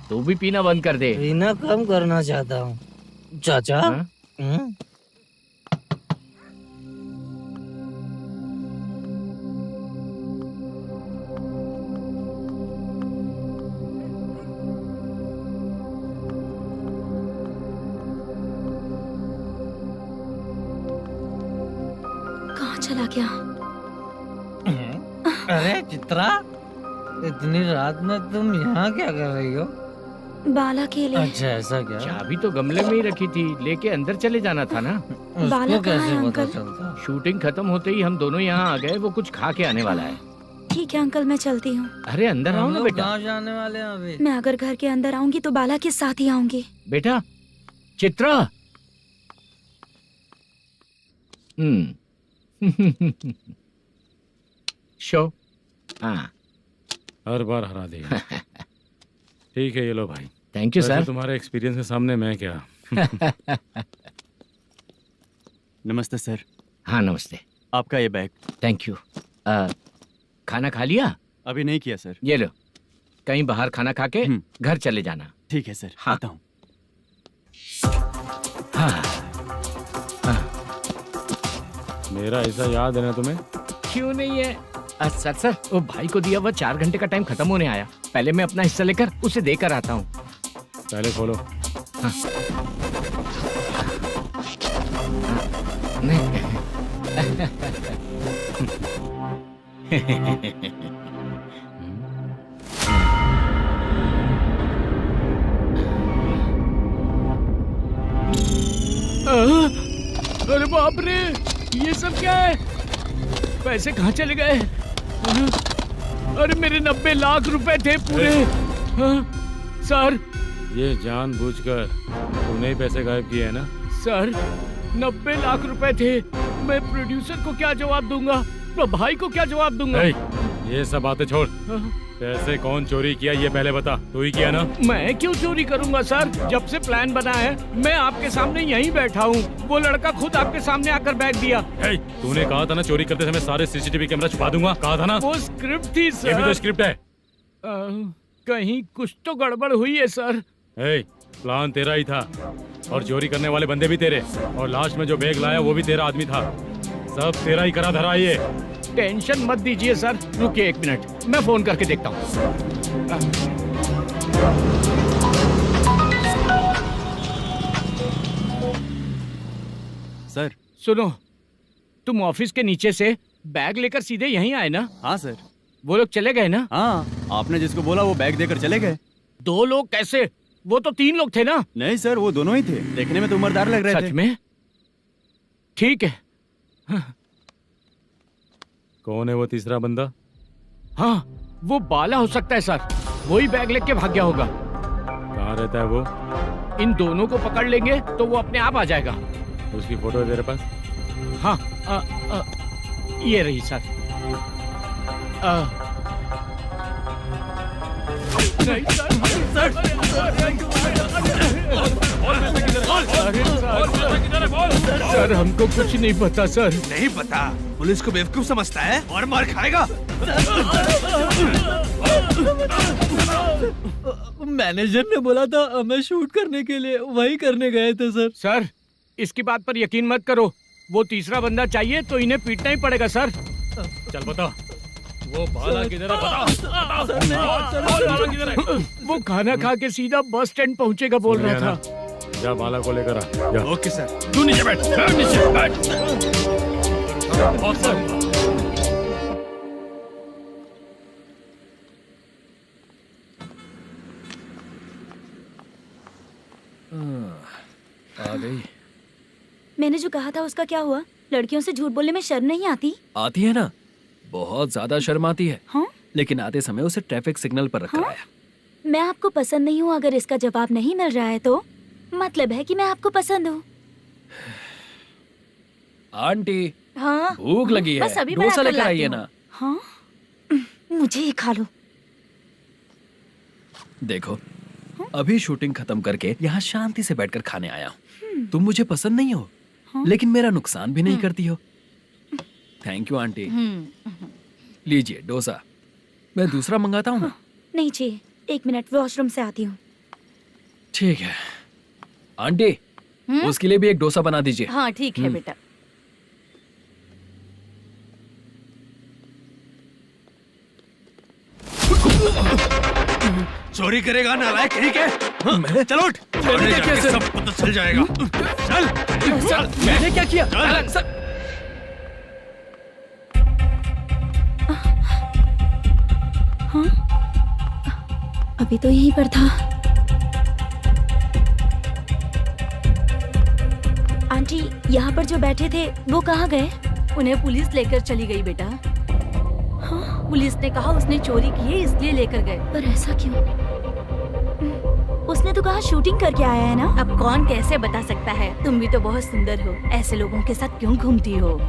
तू भी पीना बंद कर दे। पीना कम करना चाहता हूँ चाचा। कहाँ चला गया? अरे चित्रा, इतनी रात में तुम यहाँ क्या कर रही हो? बाला के लिए। अच्छा, ऐसा क्या? चाबी तो गमले में ही रखी थी, लेके अंदर चले जाना था ना। बाला उसको कहाँ है कैसे पता अंकल? चलता? शूटिंग खत्म होते ही हम दोनों यहाँ आ गए। वो कुछ खा के आने वाला है। ठीक है अंकल, मैं चलती हूँ। अरे अंदर आओ हम ना लोग बेटा। कहाँ जाने वाले हैं अभी? मैं अगर घर के अंदर आऊंगी तो बाला के साथ ही आऊंगी। बेटा, चित्रा। शो। हाँ, हर बार हरा देगा। ठीक है, ये लो भाई। Thank you sir. तुम्हारे एक्सपीरियंस के सामने मैं क्या। नमस्ते सर। हाँ नमस्ते। आपका ये बैग। Thank you. खाना खा लिया? अभी नहीं किया सर। ये लो, कहीं बाहर खाना खा के घर चले जाना। ठीक है सर। हाँ। आता हूँ। हाँ। मेरा ऐसा याद है ना तुम्हें? क्यों नहीं है? सर वो भाई को दिया हुआ 4 घंटे का टाइम खत्म होने आया। पहले मैं अपना हिस्सा लेकर उसे देकर आता हूँ। पहले खोलो। हाँ। अरे बाप रे, ये सब क्या है? पैसे कहाँ चले गए? अरे मेरे 90 लाख रुपए थे पूरे। सर, ये जानबूझकर तूने ही पैसे गायब किए हैं ना? सर 90 लाख रुपए थे। मैं प्रोड्यूसर को क्या जवाब दूंगा, तो भाई को क्या जवाब दूंगा? ये सब बातें छोड़। पैसे कौन चोरी किया ये पहले बता। तू ही किया ना? मैं क्यों चोरी करूंगा सर? जब से प्लान बना है मैं आपके सामने यहीं बैठा हूँ। वो लड़का खुद आपके सामने आकर बैग दिया। तूने कहा था ना चोरी करते समय सारे सीसीटीवी कैमरा छुपा दूंगा, कहा था ना? वो स्क्रिप्ट थी सर। ये भी तो स्क्रिप्ट है। कहीं कुछ तो गड़बड़ हुई है सर। प्लान तेरा ही था और चोरी करने वाले बंदे भी तेरे, और लास्ट में जो बैग लाया वो भी तेरा आदमी था। सब तेरा ही करा धरा। ये टेंशन मत दीजिए सर। रुकिए 1 मिनट, मैं फोन करके देखता हूँ। सर सुनो, तुम ऑफिस के नीचे से बैग लेकर सीधे यहीं आए ना? हाँ सर। वो लोग चले गए ना? हाँ, आपने जिसको बोला वो बैग देकर चले गए। 2 लोग कैसे? वो तो 3 लोग थे ना? नहीं सर, वो दोनों ही थे। देखने में तो उम्रदार लग रहे थे। सच में? ठीक है। कौन है वो तीसरा बंदा? हाँ, वो बाला हो सकता है सर। वही बैग लेके भाग गया होगा। कहाँ रहता है वो? इन दोनों को पकड़ लेंगे तो वो अपने आप आ जाएगा। उसकी फोटो है तेरे पास? हाँ ये रही सर। नहीं सर हमको कुछ नहीं पता सर। नहीं पता? पुलिस को बेवकूफ समझता है और मार खाएगा। मैनेजर ने बोला था हमें शूट करने के लिए, वही करने गए थे सर। सर इसकी बात पर यकीन मत करो, वो तीसरा बंदा चाहिए तो इन्हें पीटना ही पड़ेगा सर। चल बता, वो बाला किधर है? बाला किधर है? वो खाना खा के सीधा बस स्टैंड पहुंचेगा बोल रहा था। जा बाला को लेकर आ। जा। Okay sir. तू नीचे बैठ, नीचे बैठ। आ गई। मैंने जो कहा था उसका क्या हुआ? लड़कियों से झूठ बोलने में शर्म नहीं आती? आती है ना, बहुत ज्यादा शर्म आती है। हाँ? लेकिन आते समय उसे ट्रैफिक सिग्नल पर रखा हाँ? है। मैं आपको पसंद नहीं हूँ अगर इसका जवाब नहीं मिल रहा है तो मतलब है कि मैं आपको पसंद हूँ। आंटी हाँ? भूख लगी है, बस अभी डोसा बनाकर लेकर लाती आइए हूँ। ना। हाँ? मुझे ही खा लो। देखो अभी शूटिंग खत्म करके यहाँ शांति से बैठकर खाने आया हूँ। तुम मुझे पसंद नहीं हो, लेकिन मेरा नुकसान भी नहीं करती हो। Thank you aunty. लीजिए डोसा। मैं दूसरा मंगाता हूँ ना? नहीं चाहिए, 1 मिनट वॉशरूम से आती हूँ। ठीक है आंटी, उसके लिए भी एक डोसा बना दीजिए। हाँ ठीक है बेटा। चोरी करेगा नालायक कहीं के? चल उठ, मैंने क्या किया? सब पता चल जाएगा। चल सर, मैंने क्या किया? सर हाँ? अभी तो यहीं पर था। आंटी यहाँ पर जो बैठे थे वो कहाँ गए? उन्हें पुलिस लेकर चली गई बेटा। हाँ? पुलिस ने कहा उसने चोरी की है इसलिए लेकर गए। पर ऐसा क्यों? उसने तो कहा शूटिंग करके आया है ना। अब कौन कैसे बता सकता है? तुम भी तो बहुत सुंदर हो, ऐसे लोगों के साथ क्यों घूमती हो?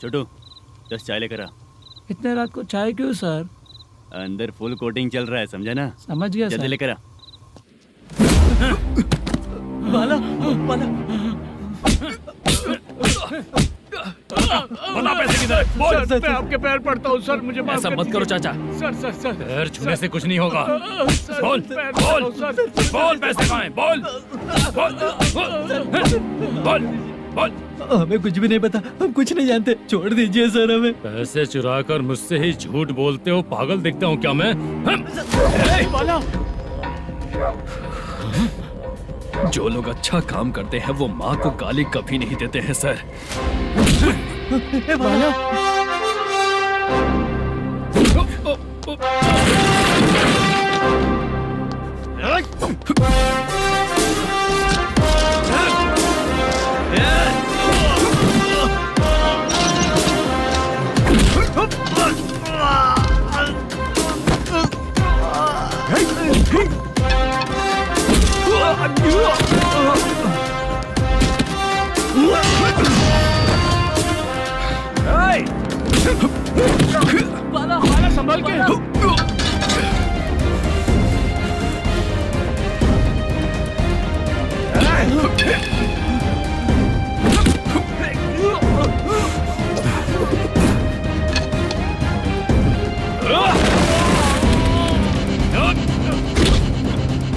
छोटू 10 चाय लेकर आ। इतने रात को चाय क्यों सर? अंदर फुल कोटिंग चल रहा है, समझा ना? समझ गया जल्दी सर। लेकर आ। बाला बाला बता पैसे किधर है? बोल। सर मैं आपके पैर पड़ता हूँ सर, मुझे माफ ऐसा कर मत करो दीजिए। चाचा। सर सर सर पैर छूने से कुछ नहीं होगा। सर, बोल पैर बोल पड़ता हूँ, सर। बोल, पैसे कहाँ हैं? बोल बोल बोल बोल। हमें कुछ भी नहीं पता, हम कुछ नहीं जानते, छोड़ दीजिए सर हमें। पैसे चुराकर मुझसे ही झूठ बोलते हो, पागल दिखता हूँ क्या मैं? बाला जो लोग अच्छा काम करते हैं वो माँ को गाली कभी नहीं देते हैं सर। बाला बाला संभाल के।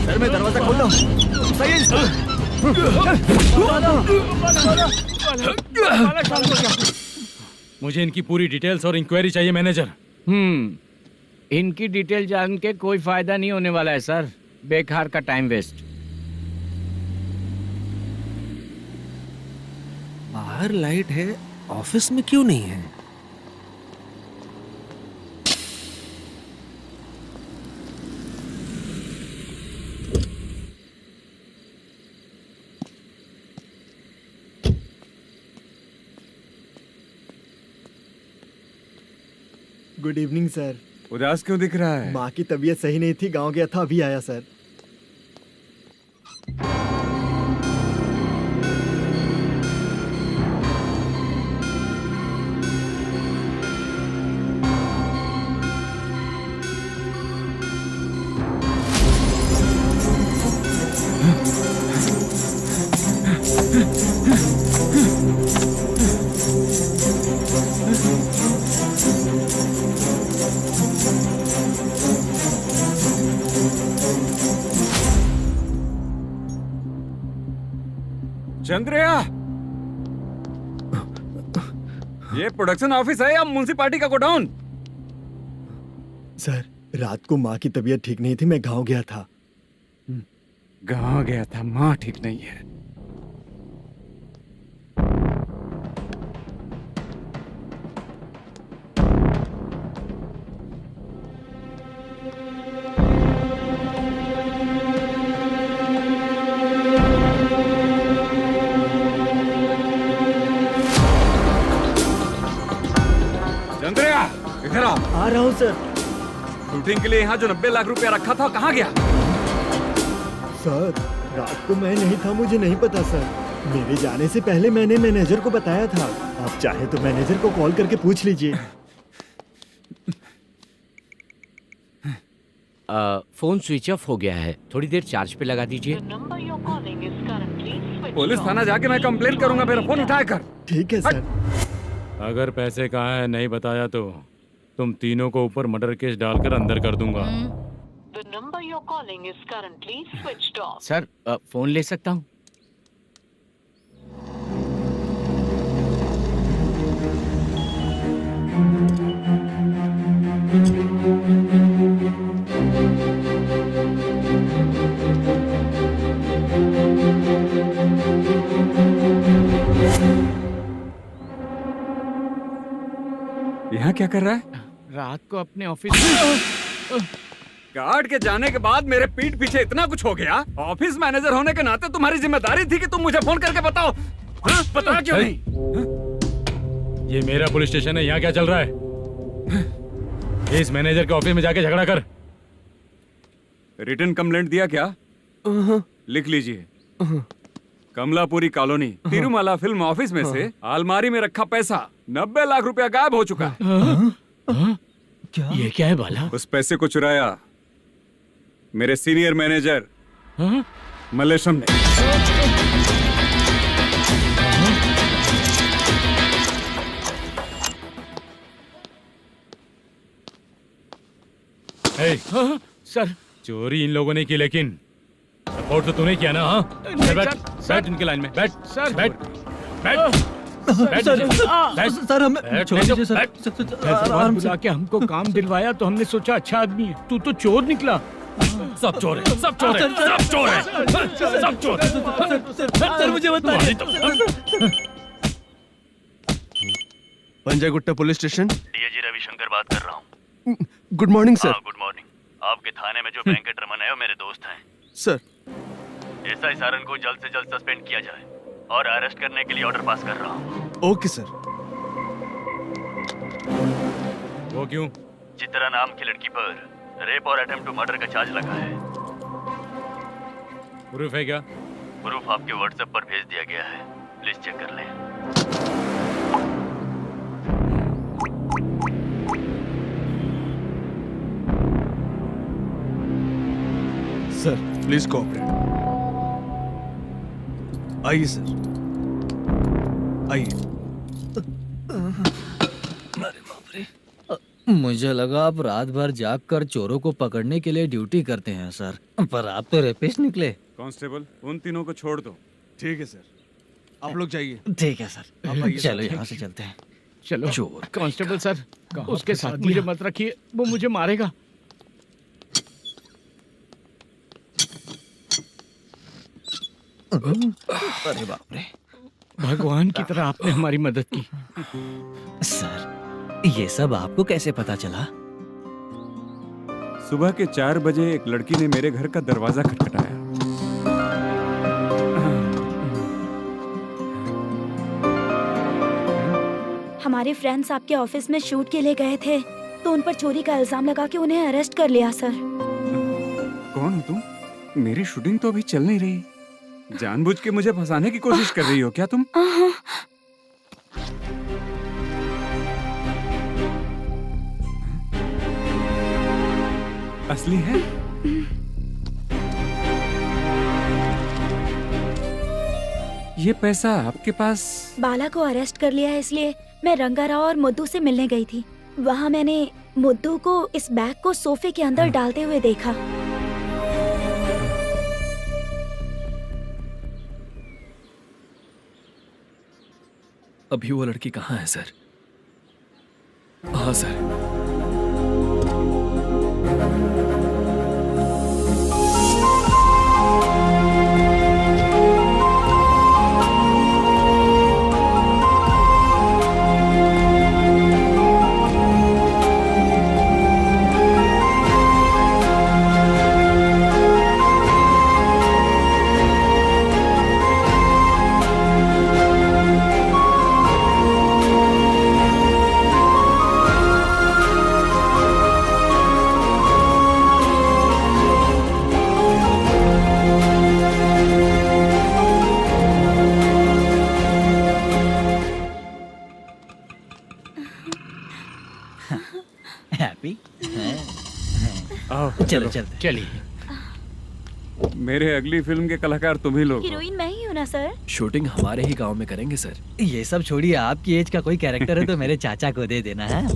सर मैं दरवाजा खोलता हूँ। सही है मुझे इनकी पूरी डिटेल्स और इंक्वायरी चाहिए मैनेजर। इनकी डिटेल जान के कोई फायदा नहीं होने वाला है सर, बेकार का टाइम वेस्ट। बाहर लाइट है, ऑफिस में क्यों नहीं है? Good evening sir. उदास क्यों दिख रहा है? माँ की तबीयत सही नहीं थी, गांव गया था, अभी आया सर। चंद्रया, ये प्रोडक्शन ऑफिस है या म्युनिसिपालिटी का गोडाउन? सर, रात को माँ की तबीयत ठीक नहीं थी, मैं गांव गया था। गांव गया था, माँ ठीक नहीं है। चंद्रया, इधर आओ। आ रहा हूँ सर। शूटिंग के लिए यहाँ जो 90 लाख रुपया रखा था, कहाँ गया? सर, रात को मैं नहीं था, मुझे नहीं पता सर। मेरे जाने से पहले मैंने मैनेजर को बताया था। आप चाहे तो मैनेजर को कॉल करके पूछ लीजिए। फोन स्विच ऑफ हो गया है, थोड़ी देर चार्ज पे लगा दीजिए। पुलिस थाना जाके मैं कंप्लेंट करूंगा, मेरा फोन उठाया कर। ठीक है सर। अगर पैसे कहाँ है नहीं बताया तो तुम तीनों को ऊपर मर्डर केस डालकर अंदर कर दूंगा। सर, फोन ले सकता हूँ? यहाँ क्या कर रहा है? रात को अपने ऑफिस गार्ड के जाने के बाद मेरे पीठ पीछे इतना कुछ हो गया। ऑफिस मैनेजर होने के नाते तुम्हारी जिम्मेदारी थी कि तुम मुझे फोन करके बताओ। हाँ? बता क्यों नहीं? ये मेरा पुलिस स्टेशन है, यहाँ क्या चल रहा है? इस मैनेजर के ऑफिस में जाके झगड़ा कर। रिटन कंप्लेंट दिया क्या? लिख लीजिए। Kamalapuri colony, Tirumala film office में से अलमारी में रखा पैसा 90 लाख रुपया गायब हो चुका है। क्या? ये क्या है बाला? उस पैसे को चुराया मेरे सीनियर मैनेजर मलेशम ने। सर, चोरी इन लोगों ने की, लेकिन सपोर्ट तो तूने किया ना? हाँ, बैठ इनके लाइन में, बैठ सर, बैठ बैठ सर, हमें छोड़ दीजिए सर। आराम से आके हमको काम दिलवाया तो हमने सोचा अच्छा आदमी है, तू तो चोर निकला। सब चोर है, सब चोर है, सब चोर है, सब चोर है। सर, मुझे बताइए। Panjagutta police station, DIG Ravishankar बात कर रहा हूँ। Good morning sir. Good morning. आपके थाने में जो वेंकट रमन है वो मेरे दोस्त हैं। सर, एसआई सारन को जल्द से जल्द सस्पेंड किया जाए और अरेस्ट करने के लिए ऑर्डर पास कर रहा हूँ। Okay sir. वो क्यों? चित्रा नाम की लड़की पर रेप और अटेम्प्ट टू मर्डर का चार्ज लगा है। प्रूफ है क्या? प्रूफ आपके व्हाट्सएप पर भेज दिया गया है, प्लीज चेक कर लें। Sir, please cooperate. आइए सर, आइए। मुझे लगा आप रात भर जाग कर चोरों को पकड़ने के लिए ड्यूटी करते हैं सर, पर आप तो रेपिस्ट निकले। कांस्टेबल, उन तीनों को छोड़ दो। ठीक है सर, आप लोग जाइए। ठीक है सर, चलो यहाँ से चलते हैं। चलो चोर। कांस्टेबल सर, उसके साथ मुझे मत रखिए, वो मुझे मारेगा। अरे बाप रे, भगवान की तरह आपने हमारी मदद की। सर, ये सब आपको कैसे पता चला? सुबह के 4 बजे एक लड़की ने मेरे घर का दरवाजा खटखटाया। हमारे फ्रेंड्स आपके ऑफिस में शूट के लिए गए थे। तो उन पर चोरी का इल्जाम लगा के उन्हें अरेस्ट कर लिया सर। कौन हो तुम? मेरी शूटिंग तो अभी चल नहीं रही। जानबूझ के मुझे फंसाने की कोशिश कर रही हो क्या तुम? असली है? ये पैसा आपके पास? बाला को अरेस्ट कर लिया है इसलिए मैं रंगाराव और मुद्दू से मिलने गई थी। वहाँ मैंने मुद्दू को इस बैग को सोफे के अंदर डालते हुए देखा। अभी वो लड़की कहाँ है सर? हाँ सर। हैप्पी? आओ चलो चलते। चलिए। मेरे अगली फिल्म के कलाकार तुम ही लोग हो। हीरोइन मैं ही हूँ ना सर। शूटिंग हमारे ही गांव में करेंगे सर। ये सब छोड़िए, आपकी एज का कोई कैरेक्टर है तो मेरे चाचा को दे देना है।